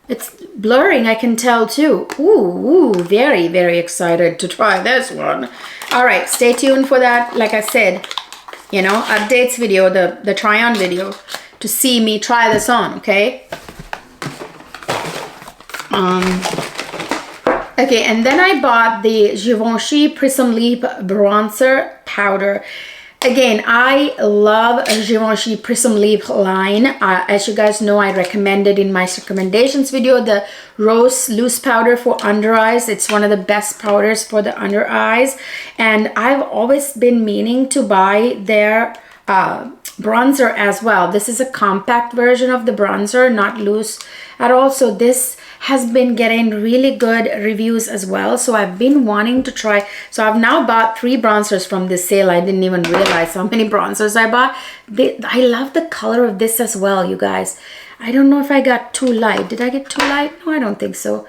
It's blurring, I can tell too. Ooh, very excited to try this one. All right, stay tuned for that. Like I said, you know, updates video, the try on video, to see me try this on, okay? Okay, and then I bought the Givenchy Prism Leap Bronzer Powder. Again, I love Givenchy Prism Leap line. As you guys know, I recommended in my recommendations video the Rose Loose Powder for under eyes. It's one of the best powders for the under eyes. And I've always been meaning to buy their bronzer as well. This is a compact version of the bronzer, not loose at all. So this has been getting really good reviews as well, so I've been wanting to try. So I've now bought 3 bronzers from this sale. I didn't even realize how many bronzers I bought. I love the color of this as well, you guys. I don't know if I got too light. Did I get too light? No, I don't think so.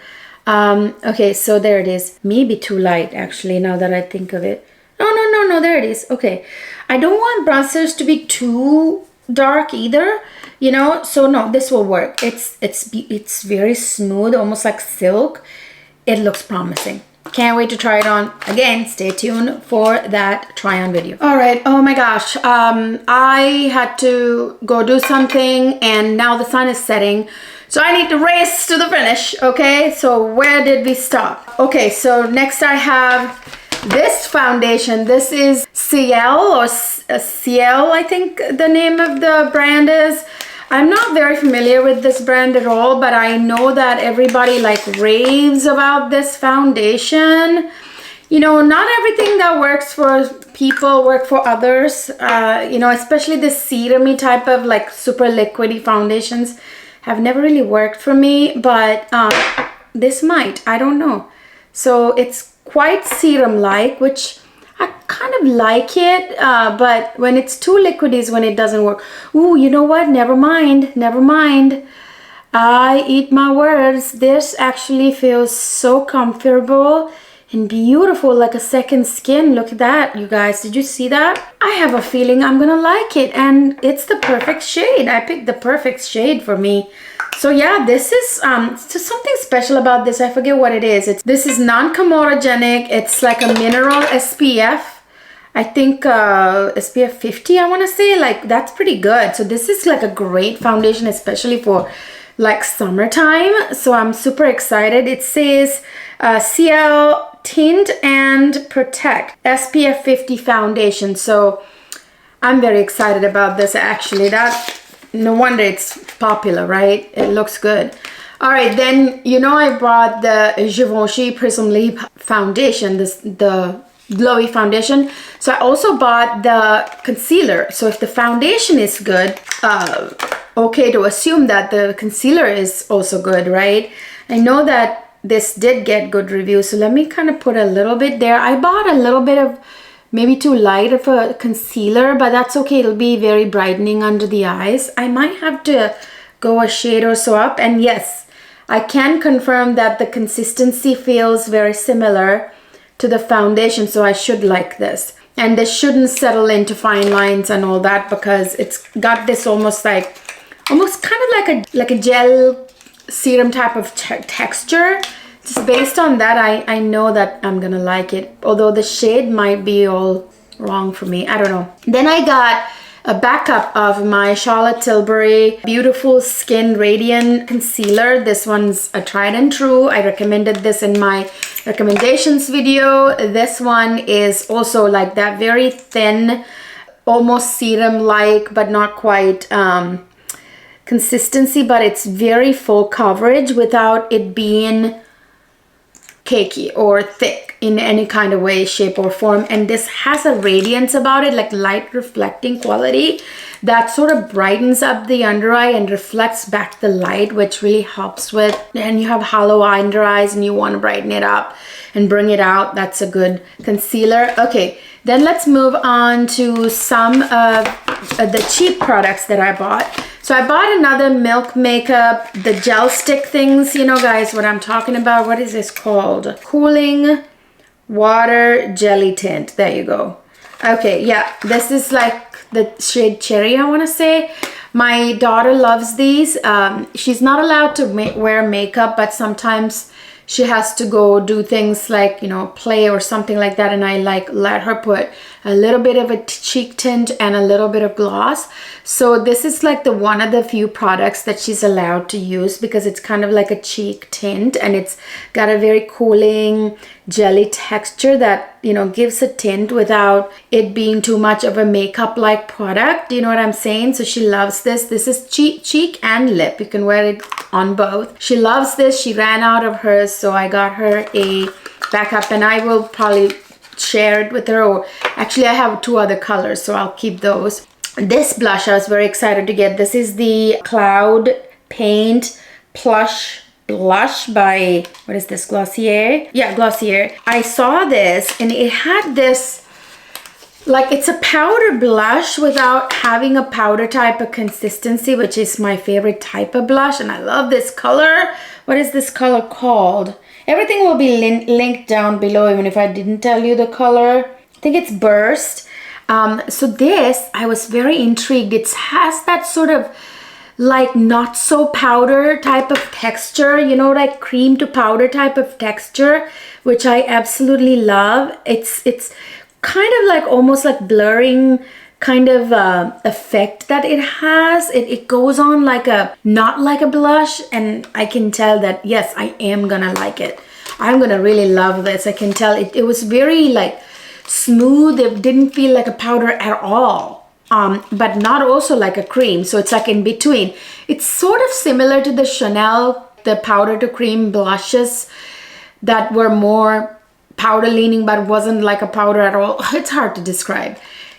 Okay, so there it is. Maybe too light, actually, now that I think of it. No, there it is. Okay, I don't want bronzers to be too dark either. you know. So no, this will work. It's very smooth, almost like silk. It looks promising. Can't wait to try it on. Again, stay tuned for that try on video. All right, oh my gosh, I had to go do something and now the sun is setting, so I need to race to the finish. Okay, so where did we stop? Okay, so next I have this foundation. This is Ciel, or Ciel, I think the name of the brand is. I'm not very familiar with this brand at all, but I know that everybody like raves about this foundation. You know, not everything that works for people work for others. You know, especially the serum-y type of like super liquidy foundations have never really worked for me, but this might, I don't know. So it's quite serum-like, which I kind of like it, but when it's too liquidy is when it doesn't work. Ooh, you know what? Never mind. Never mind. I eat my words. This actually feels so comfortable and beautiful, like a second skin. Look at that, you guys. Did you see that? I have a feeling I'm gonna like it, and it's the perfect shade. I picked the perfect shade for me. So yeah, this is just something special about this. I forget what it is. This is non-comedogenic. It's like a mineral SPF. I think SPF 50, I want to say. Like, that's pretty good. So this is like a great foundation, especially for like summertime. So I'm super excited. It says Ciel Tint and Protect SPF 50 foundation. So I'm very excited about this actually. No wonder it's popular, right? It looks good. All right, then, you know, I bought the Givenchy Prism Leap foundation, the glowy foundation. So I also bought the concealer. So if the foundation is good, okay to assume that the concealer is also good, right? I know that this did get good reviews, so let me kind of put a little bit there. I bought a little bit of maybe too light of a concealer, but that's okay. It'll be very brightening under the eyes. I might have to go a shade or so up. And yes, I can confirm that the consistency feels very similar to the foundation, so I should like this. And this shouldn't settle into fine lines and all that, because it's got this almost kind of like a gel serum type of texture. Just based on that, I know that I'm gonna like it, although the shade might be all wrong for me. I don't know. Then I got a backup of my Charlotte Tilbury Beautiful Skin Radiant Concealer. This one's a tried and true. I recommended this in my recommendations video. This one is also like that very thin, almost serum-like, but not quite consistency, but it's very full coverage without it being cakey or thick in any kind of way, shape, or form. And this has a radiance about it, like light reflecting quality, that sort of brightens up the under eye and reflects back the light, which really helps with, and you have hollow under eyes and you want to brighten it up and bring it out. That's a good concealer. Okay, then let's move on to some of the cheap products that I bought. So I bought another Milk Makeup, the gel stick things. You know, guys, what I'm talking about. What is this called? Cooling Water Jelly Tint. There you go. Okay, yeah, this is like the shade Cherry, I want to say. My daughter loves these. She's not allowed to wear makeup, but sometimes she has to go do things like, you know, play or something like that, and I like let her put a little bit of a cheek tint and a little bit of gloss. So this is like the one of the few products that she's allowed to use, because it's kind of like a cheek tint and it's got a very cooling jelly texture that, you know, gives a tint without it being too much of a makeup like product. You know what I'm saying? So she loves this. This is cheek and lip. You can wear it on both. She loves this. She ran out of hers, so I got her a backup, and I will probably share it with her, or actually I have 2 other colors, so I'll keep those. This blush I was very excited to get. This is the Cloud Paint Plush Blush by, what is this, Glossier? Yeah, Glossier. I saw this and it had this, like, it's a powder blush without having a powder type of consistency, which is my favorite type of blush, and I love this color. What is this color called? Everything will be linked down below, even if I didn't tell you the color. I think it's Burst. So this, I was very intrigued. It has that sort of like not so powder type of texture, you know, like cream to powder type of texture, which I absolutely love. It's kind of like almost like blurring kind of effect that it has. It goes on like a, not like a blush, and I can tell that yes, I am gonna like it. I'm gonna really love this. I can tell it was very like smooth. It didn't feel like a powder at all, but not also like a cream, so it's like in between. It's sort of similar to the Chanel, the powder to cream blushes that were more powder leaning but wasn't like a powder at all. It's hard to describe.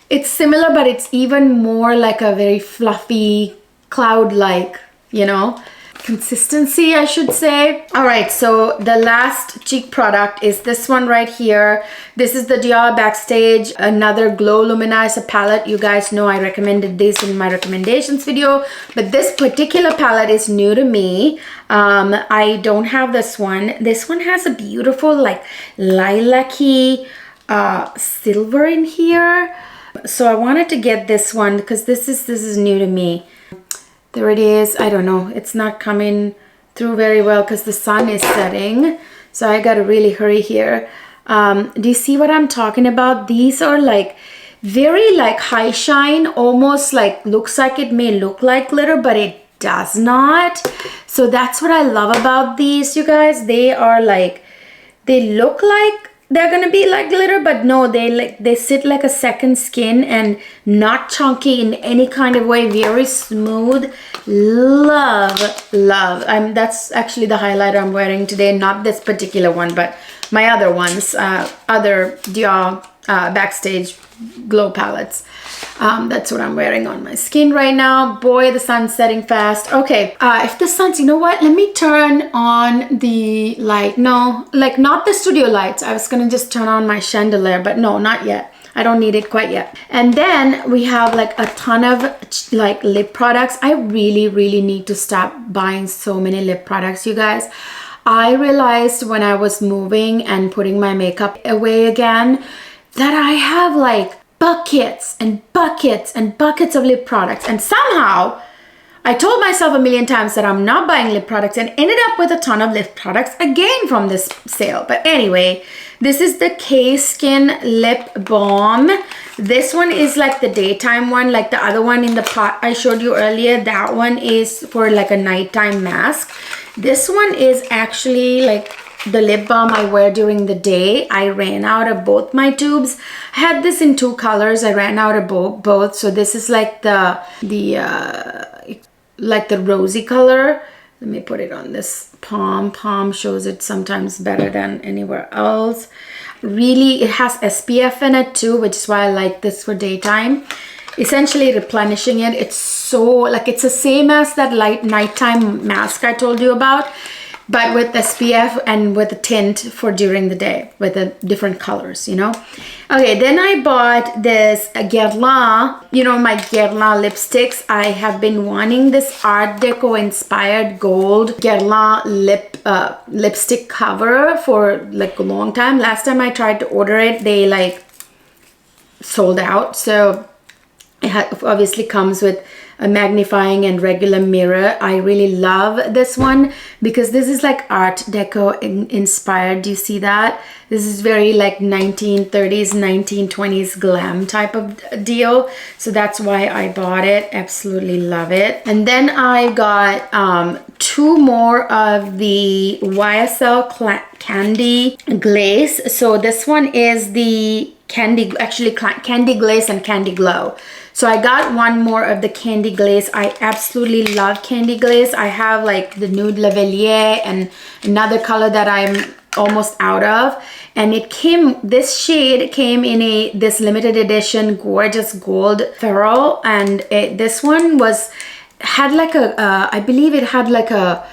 It's similar, but it's even more like a very fluffy cloud-like, you know, consistency, I should say. All right, so the last cheek product is this one right here. This is the Dior Backstage, another Glow Luminizer palette. You guys know I recommended this in my recommendations video, but this particular palette is new to me. I don't have this one. This one has a beautiful like lilac-y silver in here. So I wanted to get this one because this is new to me. There it is. I don't know, it's not coming through very well because the sun is setting, so I gotta really hurry here. Do you see what I'm talking about? These are like very like high shine, almost like looks like it may look like glitter, but it does not. So that's what I love about these, you guys. They are like, they look like they're gonna be like glitter, but no, they sit like a second skin and not chunky in any kind of way. Very smooth. Love. That's actually the highlighter I'm wearing today, not this particular one, but my other ones, other Dior Backstage Glow palettes. That's what I'm wearing on my skin right now. Boy, the sun's setting fast. Okay, if the sun's, you know what, let me turn on the light. No, like not the studio lights. I was gonna just turn on my chandelier, but no, not yet. I don't need it quite yet. And then we have like a ton of like lip products. I really need to stop buying so many lip products, you guys. I realized when I was moving and putting my makeup away again that I have like buckets and buckets and buckets of lip products, and somehow I told myself a million times that I'm not buying lip products and ended up with a ton of lip products again from this sale. But anyway, this is the K-Skin Lip Balm. This one is like the daytime one, like the other one in the pot I showed you earlier. That one is for like a nighttime mask. This one is actually like the lip balm I wear during the day. I ran out of both my tubes. I had this in 2 colors. I ran out of both. So this is like the rosy color. Let me put it on this palm. Palm shows it sometimes better than anywhere else. Really, it has SPF in it too, which is why I like this for daytime. Essentially replenishing it. It's so like, it's the same as that light nighttime mask I told you about, but with SPF and with a tint for during the day with the different colors, you know. Okay, then I bought this Guerlain, you know, my Guerlain lipsticks. I have been wanting this Art Deco inspired gold Guerlain lipstick cover for like a long time. Last time I tried to order it, they like sold out. So it obviously comes with a magnifying and regular mirror. I really love this one because this is like Art Deco inspired. Do you see that? This is very like 1930s, 1920s glam type of deal. So that's why I bought it. Absolutely love it. And then I got 2 more of the YSL Candy Glaze. So this one is the Candy Glaze and Candy Glow. So I got 1 more of the Candy Glaze. I absolutely love Candy Glaze. I have like the Nude Lavalier and another color that I'm almost out of. And it came, this shade came in this limited edition gorgeous gold ferrule. And this one had like I believe it had like a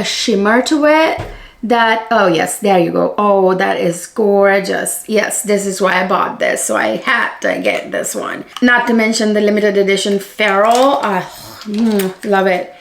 shimmer to it. That, oh yes, there you go. Oh, that is gorgeous. Yes, this is why I bought this. So I had to get this one. Not to mention the limited edition ferrule. Love it.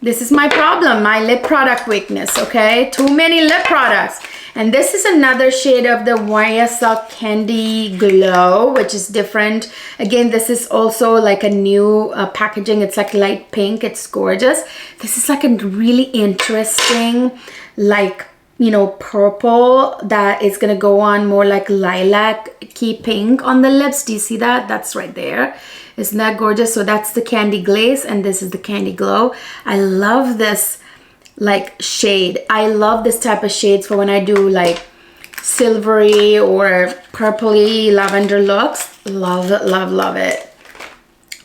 This is my problem, my lip product weakness, okay? Too many lip products. And this is another shade of the YSL Candy Glow, which is different. Again, this is also like a new packaging. It's like light pink. It's gorgeous. This is like a really interesting, like, you know, purple that is gonna go on more like lilac-y pink on the lips. Do you see that? That's right there. Isn't that gorgeous? So that's the Candy Glaze, and this is the Candy Glow. I love this like shade. I love this type of shades for when I do like silvery or purpley lavender looks. Love it, love it.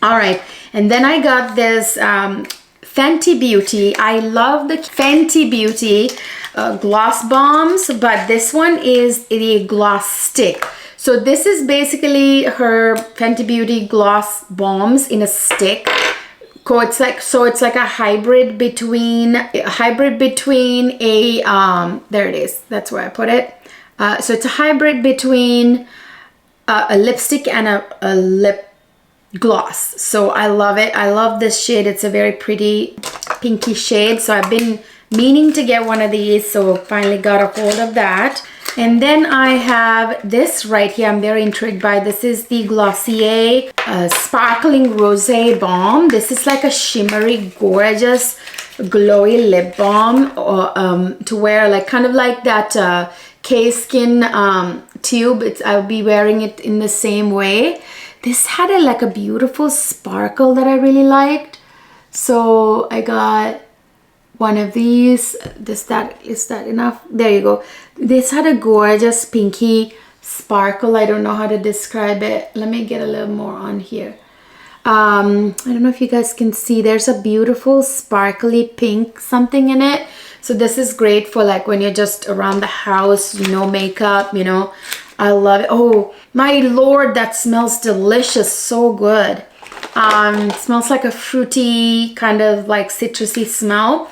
All right, and then I got this Fenty Beauty. I love the Fenty Beauty gloss bombs, but this one is a gloss stick. So this is basically her Fenty Beauty gloss bombs in a stick. It's like a hybrid between a there it is, that's where I put it. So it's a hybrid between a lipstick and a lip gloss. So I love it. I love this shade. It's a very pretty pinky shade. So I've been meaning to get one of these, so finally got a hold of that. And then I have this right here. I'm very intrigued by this. Is the Glossier Sparkling Rosé Balm. This is like a shimmery, gorgeous, glowy lip balm to wear, like kind of like that K-Skin tube. I'll be wearing it in the same way. This had like a beautiful sparkle that I really liked. So I got one of these. Is that enough? There you go. This had a gorgeous pinky sparkle. I don't know how to describe it. Let me get a little more on here. I don't know if you guys can see. There's a beautiful sparkly pink something in it. So this is great for like when you're just around the house, no makeup, you know. I love it. Oh my lord, that smells delicious. So good. It smells like a fruity kind of like citrusy smell.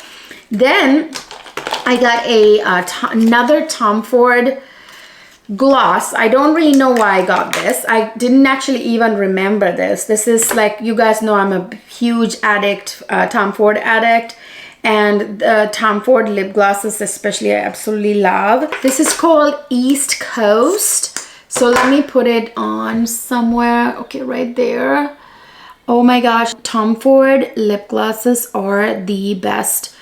Then I got another Tom Ford gloss. I don't really know why I got this. I didn't actually even remember this. This is like, you guys know I'm a huge addict, Tom Ford addict. And Tom Ford lip glosses especially I absolutely love. This is called East Coast. So let me put it on somewhere. Okay, right there. Oh my gosh, Tom Ford lip glosses are the best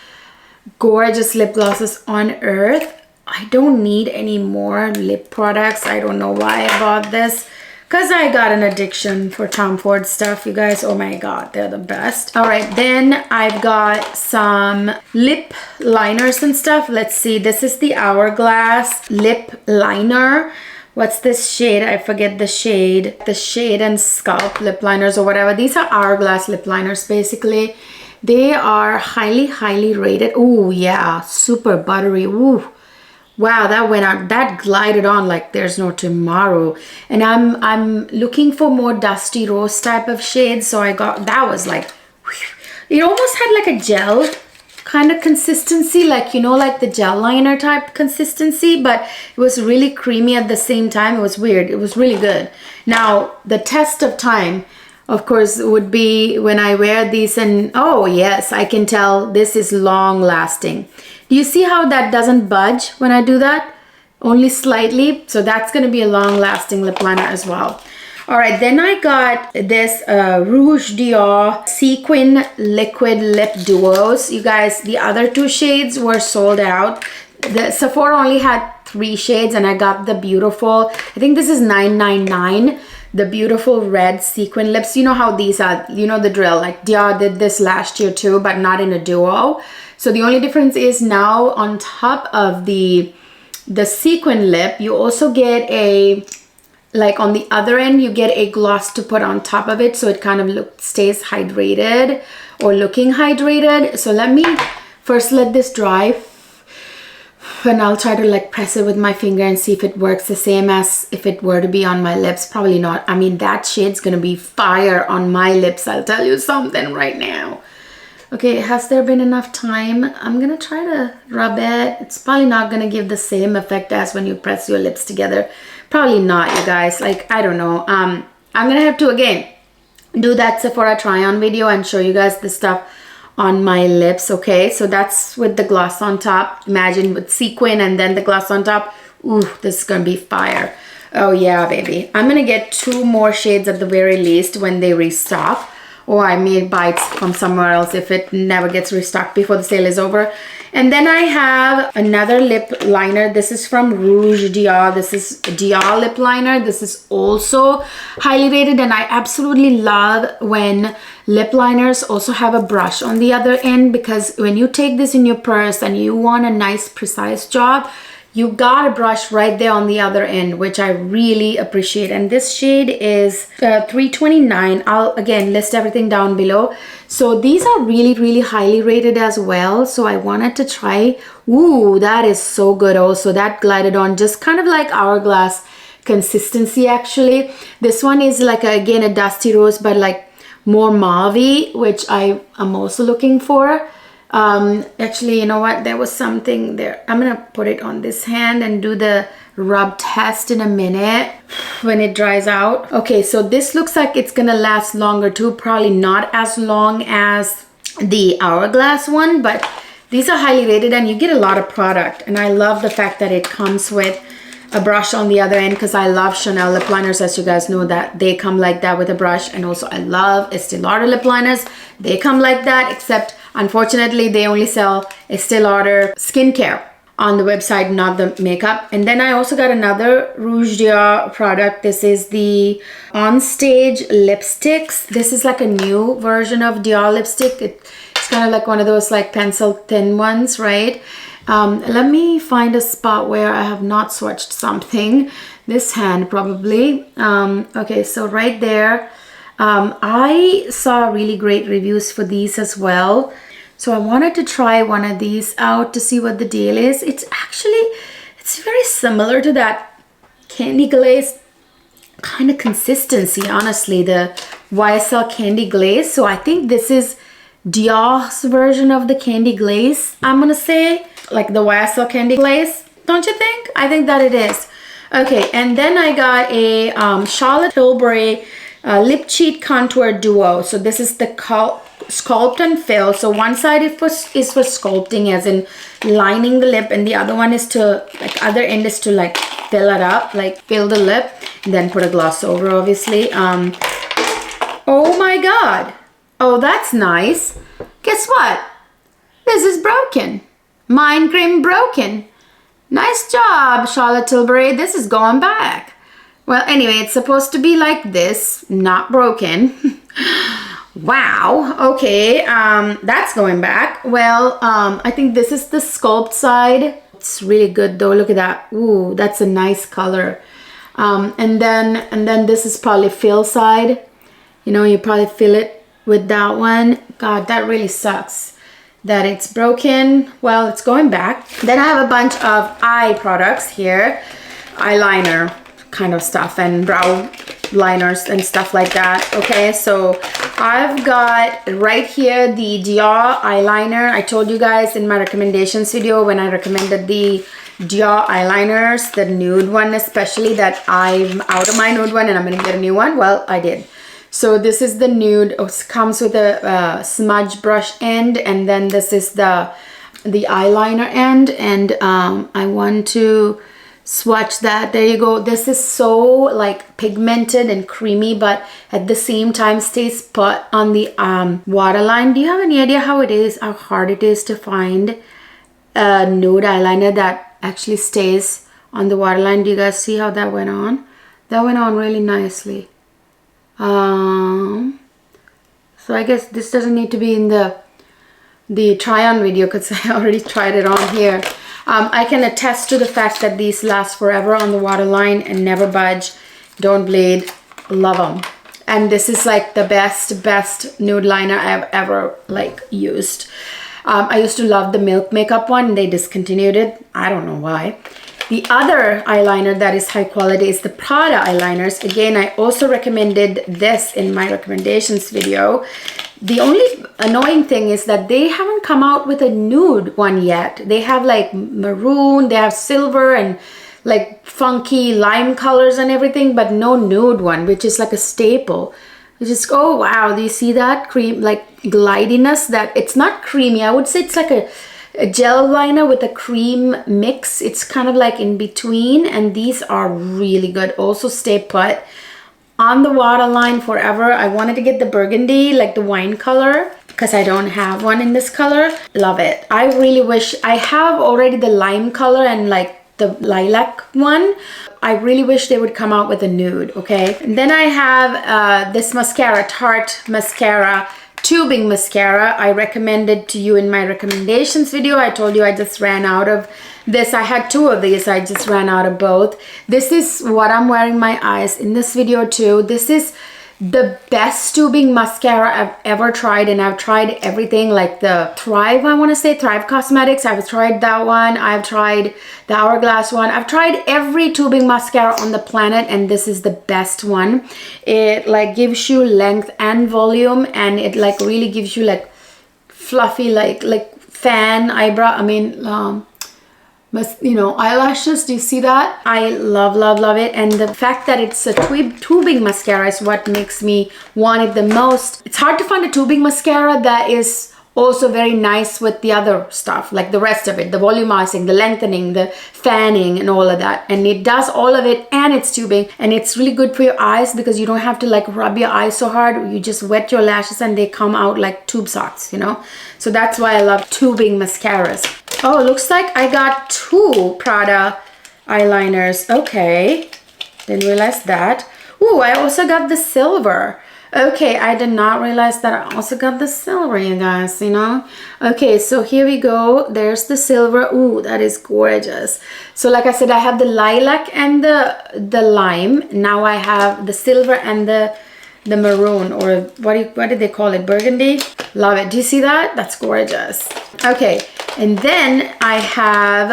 gorgeous lip glosses on earth. I don't need any more lip products. I don't know why I bought this, because I got an addiction for Tom Ford stuff, you guys. Oh my god, they're the best. All right, then I've got some lip liners and stuff. Let's see, this is the Hourglass lip liner. What's this shade? I forget the shade. The Shade and Sculpt lip liners or whatever. These are Hourglass lip liners basically. They are highly rated. Oh yeah, super buttery. Ooh, wow, that went out, that glided on like there's no tomorrow. And I'm looking for more dusty rose type of shades, so I got, that was like, whew. It almost had like a gel kind of consistency, like, you know, like the gel liner type consistency, but it was really creamy at the same time. It was weird. It was really good. Now the test of time, of course, would be when I wear these, and oh yes, I can tell this is long lasting. Do you see how that doesn't budge when I do that? Only slightly. So that's going to be a long lasting lip liner as well. All right, then I got this Rouge Dior Sequin Liquid Lip Duos. You guys, the other two shades were sold out. The Sephora only had 3 shades, and I got the beautiful, I think this is $9.99. The beautiful red sequin lips. You know how these are, you know the drill. Like Dior did this last year too, but not in a duo. So the only difference is now on top of the sequin lip, you also get a, like on the other end, you get a gloss to put on top of it, so it kind of stays hydrated or looking hydrated. So let me first let this dry, and I'll try to like press it with my finger and see if it works the same as if it were to be on my lips. Probably not. I mean, that shade's gonna be fire on my lips, I'll tell you something right now. Okay, has there been enough time? I'm gonna try to rub it. It's probably not gonna give the same effect as when you press your lips together. Probably not, you guys. Like, I don't know. I'm gonna have to again do that Sephora try on video and show you guys this stuff on my lips. Okay, so that's with the gloss on top. Imagine with sequin and then the gloss on top. Ooh, this is gonna be fire. Oh yeah, baby. I'm gonna get 2 more shades at the very least when they restock, or I may buy it from somewhere else if it never gets restocked before the sale is over. And then I have another lip liner. This is from Rouge Dior. This is Dior lip liner. This is also highly rated, and I absolutely love when lip liners also have a brush on the other end, because when you take this in your purse and you want a nice precise job, you got a brush right there on the other end, which I really appreciate. And this shade is $329. I'll again list everything down below. So these are really highly rated as well, so I wanted to try. Ooh, that is so good. Also, that glided on just kind of like Hourglass consistency. Actually, this one is like again a dusty rose, but like more mauve-y, which I am also looking for. Actually, you know what, there was something there. I'm gonna put it on this hand and do the rub test in a minute when it dries out. Okay, so this looks like it's gonna last longer too, probably not as long as the Hourglass one, but these are highly rated and you get a lot of product. And I love the fact that it comes with a brush on the other end, because I love Chanel lip liners, as you guys know, that they come like that with a brush. And also I love Estee Lauder lip liners. They come like that, except unfortunately they only sell Estee Lauder skincare on the website, not the makeup. And then I also got another Rouge Dior product. This is the On Stage lipsticks. This is like a new version of Dior lipstick. It's kind of like one of those like pencil thin ones, right? Let me find a spot where I have not swatched something. This hand probably. Okay, so right there. I saw really great reviews for these as well. So I wanted to try one of these out to see what the deal is. It's very similar to that Candy Glaze kind of consistency, honestly, the YSL Candy Glaze. So I think this is Dior's version of the Candy Glaze, I'm gonna say. Like the YSL Candy Glaze, don't you think? I think that it is. Okay, and then I got a Charlotte Tilbury Lip Cheat Contour Duo. So this is the Sculpt and Fill. So one side is for sculpting, as in lining the lip, and the other one is to, like, other end is to like fill it up, like fill the lip, and then put a gloss over, obviously. Oh my God. Oh, that's nice. Guess what? This is broken. Mind cream broken. Nice job, Charlotte Tilbury. This is going back. Well, anyway, it's supposed to be like this, not broken. Wow. Okay, that's going back. Well, I think this is the Sculpt side. It's really good though. Look at that. Ooh, that's a nice color. And then this is probably Fill side. You know, you probably fill it with that one. God, that really sucks that it's broken. Well, it's going back. Then I have a bunch of eye products here, eyeliner kind of stuff, and brow liners and stuff like that. Okay, so I've got right here the Dior eyeliner. I told you guys in my recommendations video when I recommended the Dior eyeliners, the nude one especially, that I'm out of my nude one and I'm gonna get a new one. Well, I did. So this is the nude. It comes with a smudge brush end, and then this is the eyeliner end, and I want to swatch that. There you go. This is so like pigmented and creamy, but at the same time stays put on the waterline. Do you have any idea how hard it is to find a nude eyeliner that actually stays on the waterline? Do you guys see how that went on? That went on really nicely. So I guess this doesn't need to be in the try-on video because I already tried it on here. I can attest to the fact that these last forever on the waterline and never budge, don't bleed. Love them. And this is like the best nude liner I've ever like used. I used to love the Milk Makeup one, and they discontinued it. I don't know why. The other eyeliner that is high quality is the Prada eyeliners. Again, I also recommended this in my recommendations video. The only annoying thing is that they haven't come out with a nude one yet. They have like maroon, they have silver and like funky lime colors and everything, but no nude one, which is like a staple. Just, oh wow, do you see that cream, like glidiness? That it's not creamy. I would say it's like a gel liner with a cream mix. It's kind of like in between, and these are really good. Also stay put on the waterline forever. I wanted to get the burgundy, like the wine color, because I don't have one in this color. Love it. I really wish I have already the lime color and like the lilac one. I really wish they would come out with a nude. Okay, and then I have this mascara, Tarte mascara, tubing mascara. I recommended to you in my recommendations video. I told you I just ran out of this. I had 2 of these. I just ran out of both. This is what I'm wearing my eyes in this video too. This is the best tubing mascara I've ever tried, and I've tried everything, like the Thrive, I want to say Thrive Cosmetics. I've tried that one. I've tried the Hourglass one. I've tried every tubing mascara on the planet, and this is the best one. It like gives you length and volume, and it like really gives you like fluffy like fan eyebrow, I mean but you know, eyelashes. Do you see that? I love it. And the fact that it's a tubing mascara is what makes me want it the most. It's hard to find a tubing mascara that is also very nice with the other stuff, like the rest of it, the volumizing, the lengthening, the fanning, and all of that. And it does all of it, and it's tubing, and it's really good for your eyes because you don't have to like rub your eyes so hard. You just wet your lashes and they come out like tube socks, you know. So that's why I love tubing mascaras. Oh, looks like I got 2 Prada eyeliners. Okay, didn't realize that. Ooh, I also got the silver. Okay, I did not realize that I also got the silver, you guys, you know. Okay, so here we go. There's the silver. Ooh, that is gorgeous. So like I said, I have the lilac and the lime. Now I have the silver and the maroon, or what did they call it? Burgundy. Love it. Do you see that? That's gorgeous. Okay, and then I have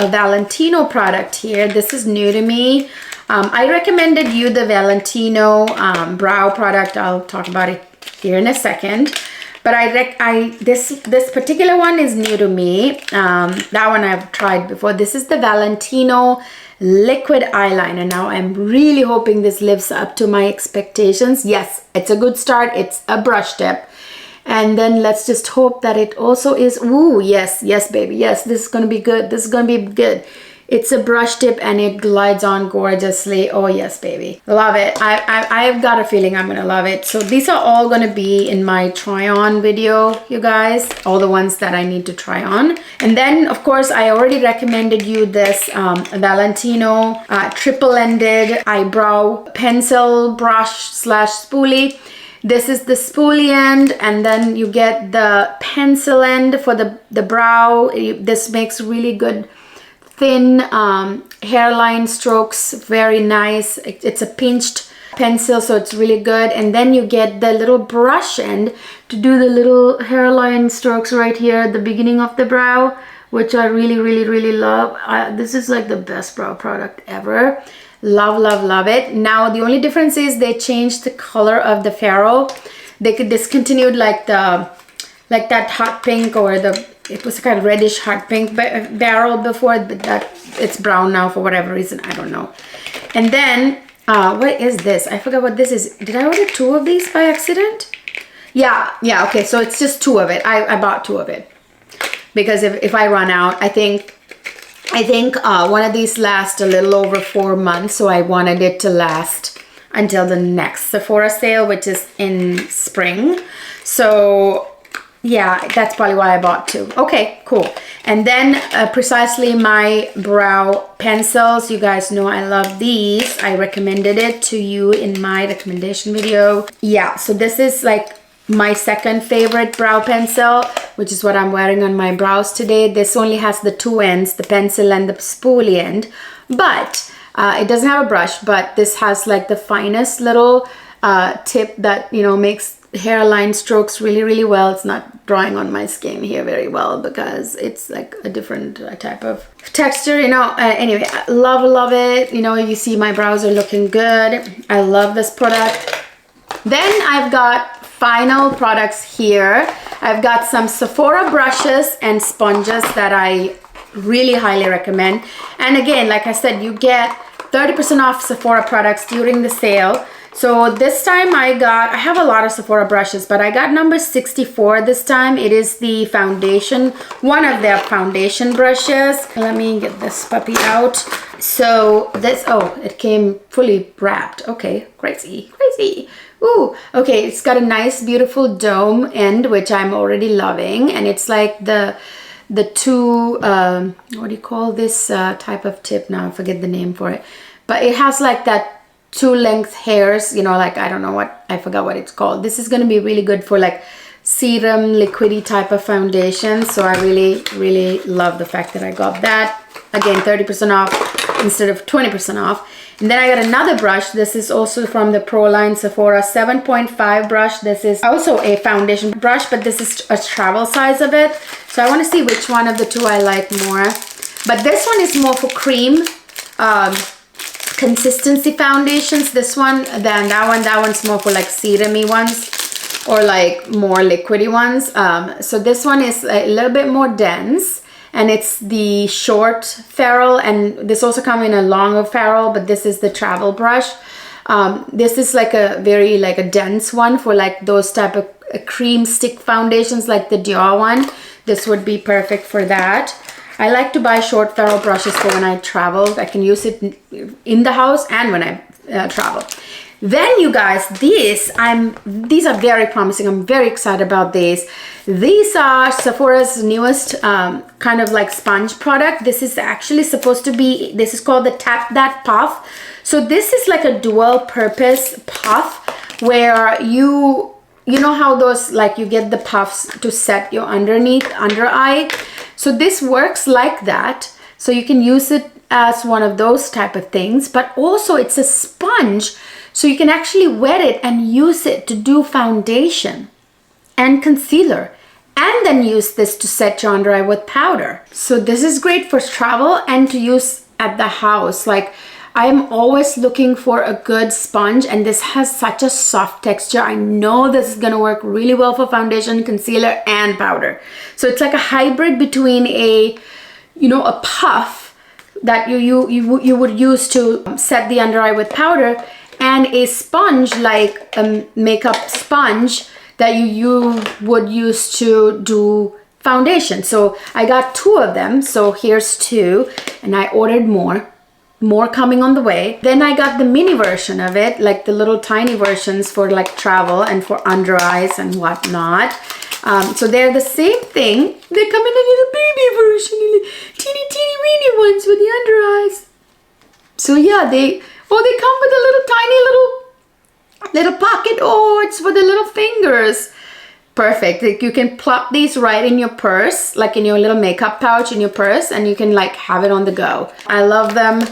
a Valentino product here. This is new to me. I recommended you the Valentino brow product. I'll talk about it here in a second. But this particular one is new to me. That one I've tried before. This is the Valentino liquid eyeliner. Now I'm really hoping this lives up to my expectations. Yes, it's a good start. It's a brush tip. And then let's just hope that it also is. Ooh, yes, baby. Yes, this is going to be good. This is going to be good. It's a brush tip and it glides on gorgeously. Oh yes, baby. Love it. I've got a feeling I'm gonna love it. So these are all gonna be in my try on video, you guys. All the ones that I need to try on. And then of course I already recommended you this Valentino triple-ended eyebrow pencil brush slash spoolie. This is the spoolie end, and then you get the pencil end for the brow. This makes really good thin hairline strokes. Very nice. It's a pinched pencil, so it's really good. And then you get the little brush end to do the little hairline strokes right here at the beginning of the brow, which I really love. This is like the best brow product ever. Love it. Now the only difference is they changed the color of the ferrule. They could discontinued like that hot pink, or it was a kind of reddish hot pink barrel before, but that it's brown now for whatever reason. I don't know. And then what is this? I forgot what this is. Did I order 2 of these by accident? Yeah, okay, so it's just 2 of it. I bought 2 of it because if I run out, I think one of these lasts a little over 4 months, so I wanted it to last until the next Sephora sale, which is in spring. So yeah, that's probably why I bought 2. Okay, cool. And then precisely my brow pencils. You guys know I love these. I recommended it to you in my recommendation video. Yeah, so this is like my second favorite brow pencil, which is what I'm wearing on my brows today. This only has the 2 ends, the pencil and the spoolie end, but it doesn't have a brush. But this has like the finest little tip that, you know, makes hairline strokes really well. It's not drawing on my skin here very well because it's like a different type of texture, you know. Anyway, I love it. You know, you see my brows are looking good. I love this product. Then I've got final products here. I've got some Sephora brushes and sponges that I really highly recommend. And again, like I said, you get 30% off Sephora products during the sale. So this time I have a lot of Sephora brushes, but I got number 64 this time. It is the foundation, one of their foundation brushes. Let me get this puppy out. So this, oh, it came fully wrapped. Okay, crazy. Ooh, okay, it's got a nice, beautiful dome end, which I'm already loving. And it's like the two, what do you call this type of tip now? I forget the name for it. But it has like that two length hairs, you know, like I don't know what, I forgot what it's called. This is going to be really good for like serum liquidy type of foundation. So I really love the fact that I got that. Again, 30% off instead of 20% off. And then I got another brush. This is also from the Pro Line Sephora 7.5 brush. This is also a foundation brush, but this is a travel size of it. So I want to see which one of the two I like more. But this one is more for cream consistency foundations, this one, than that one's more for like serumy ones or like more liquidy ones. So this one is a little bit more dense, and it's the short ferrule, and this also comes in a longer ferrule, but this is the travel brush. This is like a very like a dense one for like those type of cream stick foundations, like the Dior one. This would be perfect for that. I like to buy short ferrule brushes for when I travel. I can use it in the house and when I travel. Then you guys, these are very promising. I'm very excited about these. These are Sephora's newest kind of like sponge product. This is actually supposed to be, this is called the Tap That Puff. So this is like a dual purpose puff where you know how those, like you get the puffs to set your under eye. So this works like that. So you can use it as one of those type of things, but also it's a sponge. So you can actually wet it and use it to do foundation and concealer, and then use this to set your under eye with powder. So this is great for travel and to use at the house. Like I am always looking for a good sponge, and this has such a soft texture. I know this is gonna work really well for foundation, concealer, and powder. So it's like a hybrid between a, you know, a puff that you would use to set the under eye with powder, and a sponge, like a makeup sponge that you would use to do foundation. So I got two of them. So here's two, and I ordered more coming on the way. Then I got the mini version of it, like the little tiny versions for like travel and for under eyes and whatnot. So they're the same thing. They come in a little baby version, teeny weeny ones with the under eyes. So yeah, they come with a little pocket. Oh, it's for the little fingers. Perfect. Like you can plop these right in your purse, like in your little makeup pouch in your purse, and you can like have it on the go. I love them.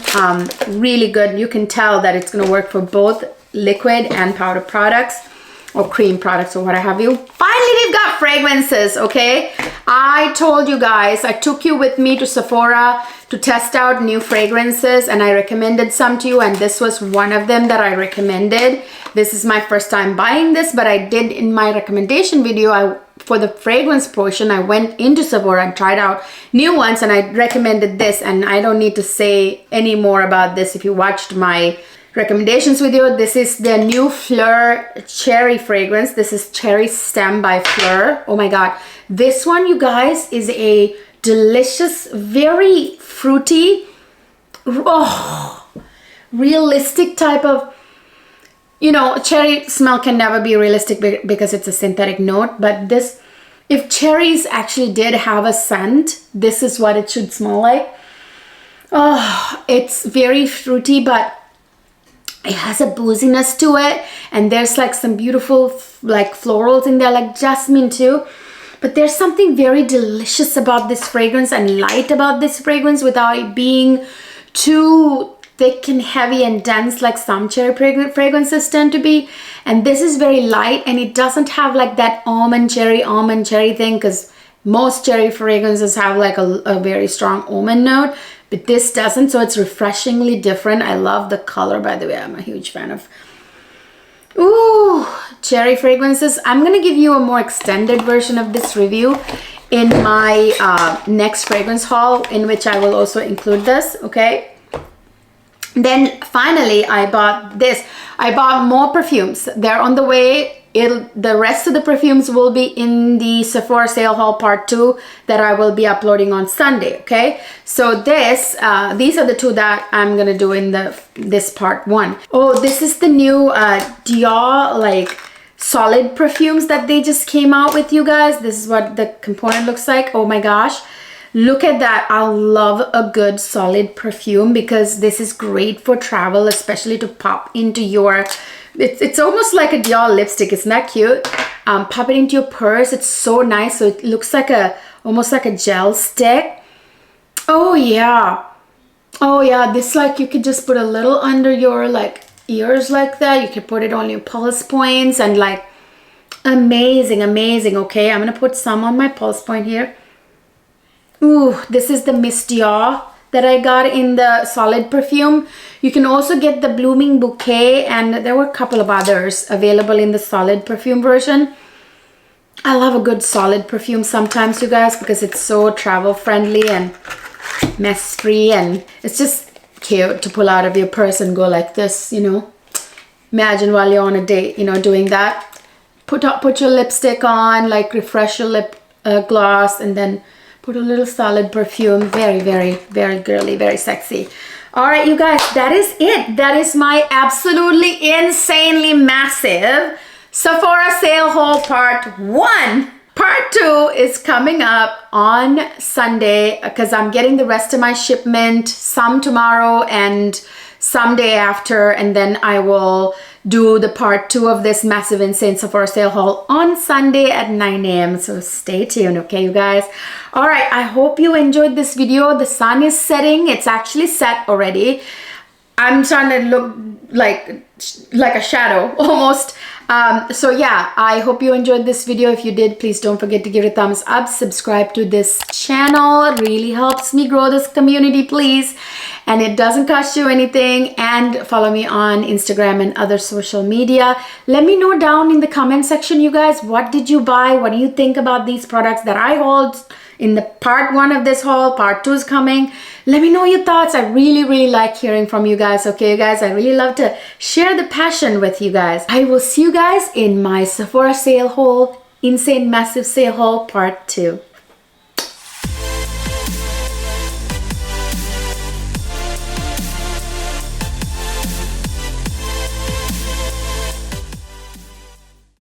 Really good. You can tell that it's going to work for both liquid and powder products or cream products or what have you. Finally, we've got fragrances, okay? I told you guys, I took you with me to Sephora to test out new fragrances, and I recommended some to you, and this was one of them that I recommended. This is my first time buying this, but I did in my recommendation video, for the fragrance portion, I went into Sephora and tried out new ones, and I recommended this, and I don't need to say any more about this if you watched my recommendations video. This is the new Fleur cherry fragrance. This is Cherry Stem by Fleur. Oh my god, this one, you guys, is a delicious, very fruity, realistic type of, you know, cherry smell can never be realistic because it's a synthetic note, but this, if cherries actually did have a scent, this is what it should smell like. Oh, it's very fruity, but it has a booziness to it, and there's like some beautiful like florals in there, like jasmine too. But there's something very delicious about this fragrance and light about this fragrance without it being too thick and heavy and dense like some cherry fragrances tend to be. And this is very light, and it doesn't have like that almond cherry thing, because most cherry fragrances have like a very strong almond note, but this doesn't. So it's refreshingly different. I love the color, by the way. I'm a huge fan of cherry fragrances. I'm gonna give you a more extended version of this review in my next fragrance haul, in which I will also include this, okay? Then finally I bought this. I bought more perfumes. They're on the way. The rest of the perfumes will be in the Sephora sale haul part 2 that I will be uploading on Sunday. Okay, so these are the 2 that I'm gonna do in this part 1. Oh, this is the new Dior like solid perfumes that they just came out with, you guys. This is what the component looks like. Oh my gosh, look at that. I love a good solid perfume because this is great for travel, especially to pop into your, it's almost like a Dior lipstick. Isn't that cute? Pop it into your purse. It's so nice. So it looks like almost like a gel stick. Oh yeah. Oh yeah, this like you could just put a little under your like ears like that. You could put it on your pulse points and like amazing, amazing. Okay, I'm gonna put some on my pulse point here. Ooh, this is the Miss Dior that I got in the solid perfume. You can also get the Blooming Bouquet, and there were a couple of others available in the solid perfume version. I love a good solid perfume sometimes, you guys, because it's so travel friendly and mess free, and it's just cute to pull out of your purse and go like this, you know. Imagine while you're on a date, you know, doing that. Put your lipstick on, like refresh your lip gloss, and then put a little solid perfume. Very, very, very girly, very sexy. All right, you guys, that is it. That is my absolutely insanely massive Sephora sale haul part 1. Part 2 is coming up on Sunday because I'm getting the rest of my shipment, some tomorrow and some day after, and then I will do the part 2 of this massive insane Sephora sale haul on Sunday at 9 a.m. So stay tuned, okay, you guys? All right, I hope you enjoyed this video. The sun is setting. It's actually set already. I'm trying to look like a shadow almost. So yeah, I hope you enjoyed this video. If you did, please don't forget to give it a thumbs up. Subscribe to this channel. It really helps me grow this community, please. And it doesn't cost you anything. And follow me on Instagram and other social media. Let me know down in the comment section, you guys, what did you buy? What do you think about these products that I hauled in the part 1 of this haul? Part 2 is coming. Let me know your thoughts. I really, really like hearing from you guys. Okay, you guys, I really love to share the passion with you guys. I will see you guys in my Sephora sale haul, insane massive sale haul part 2.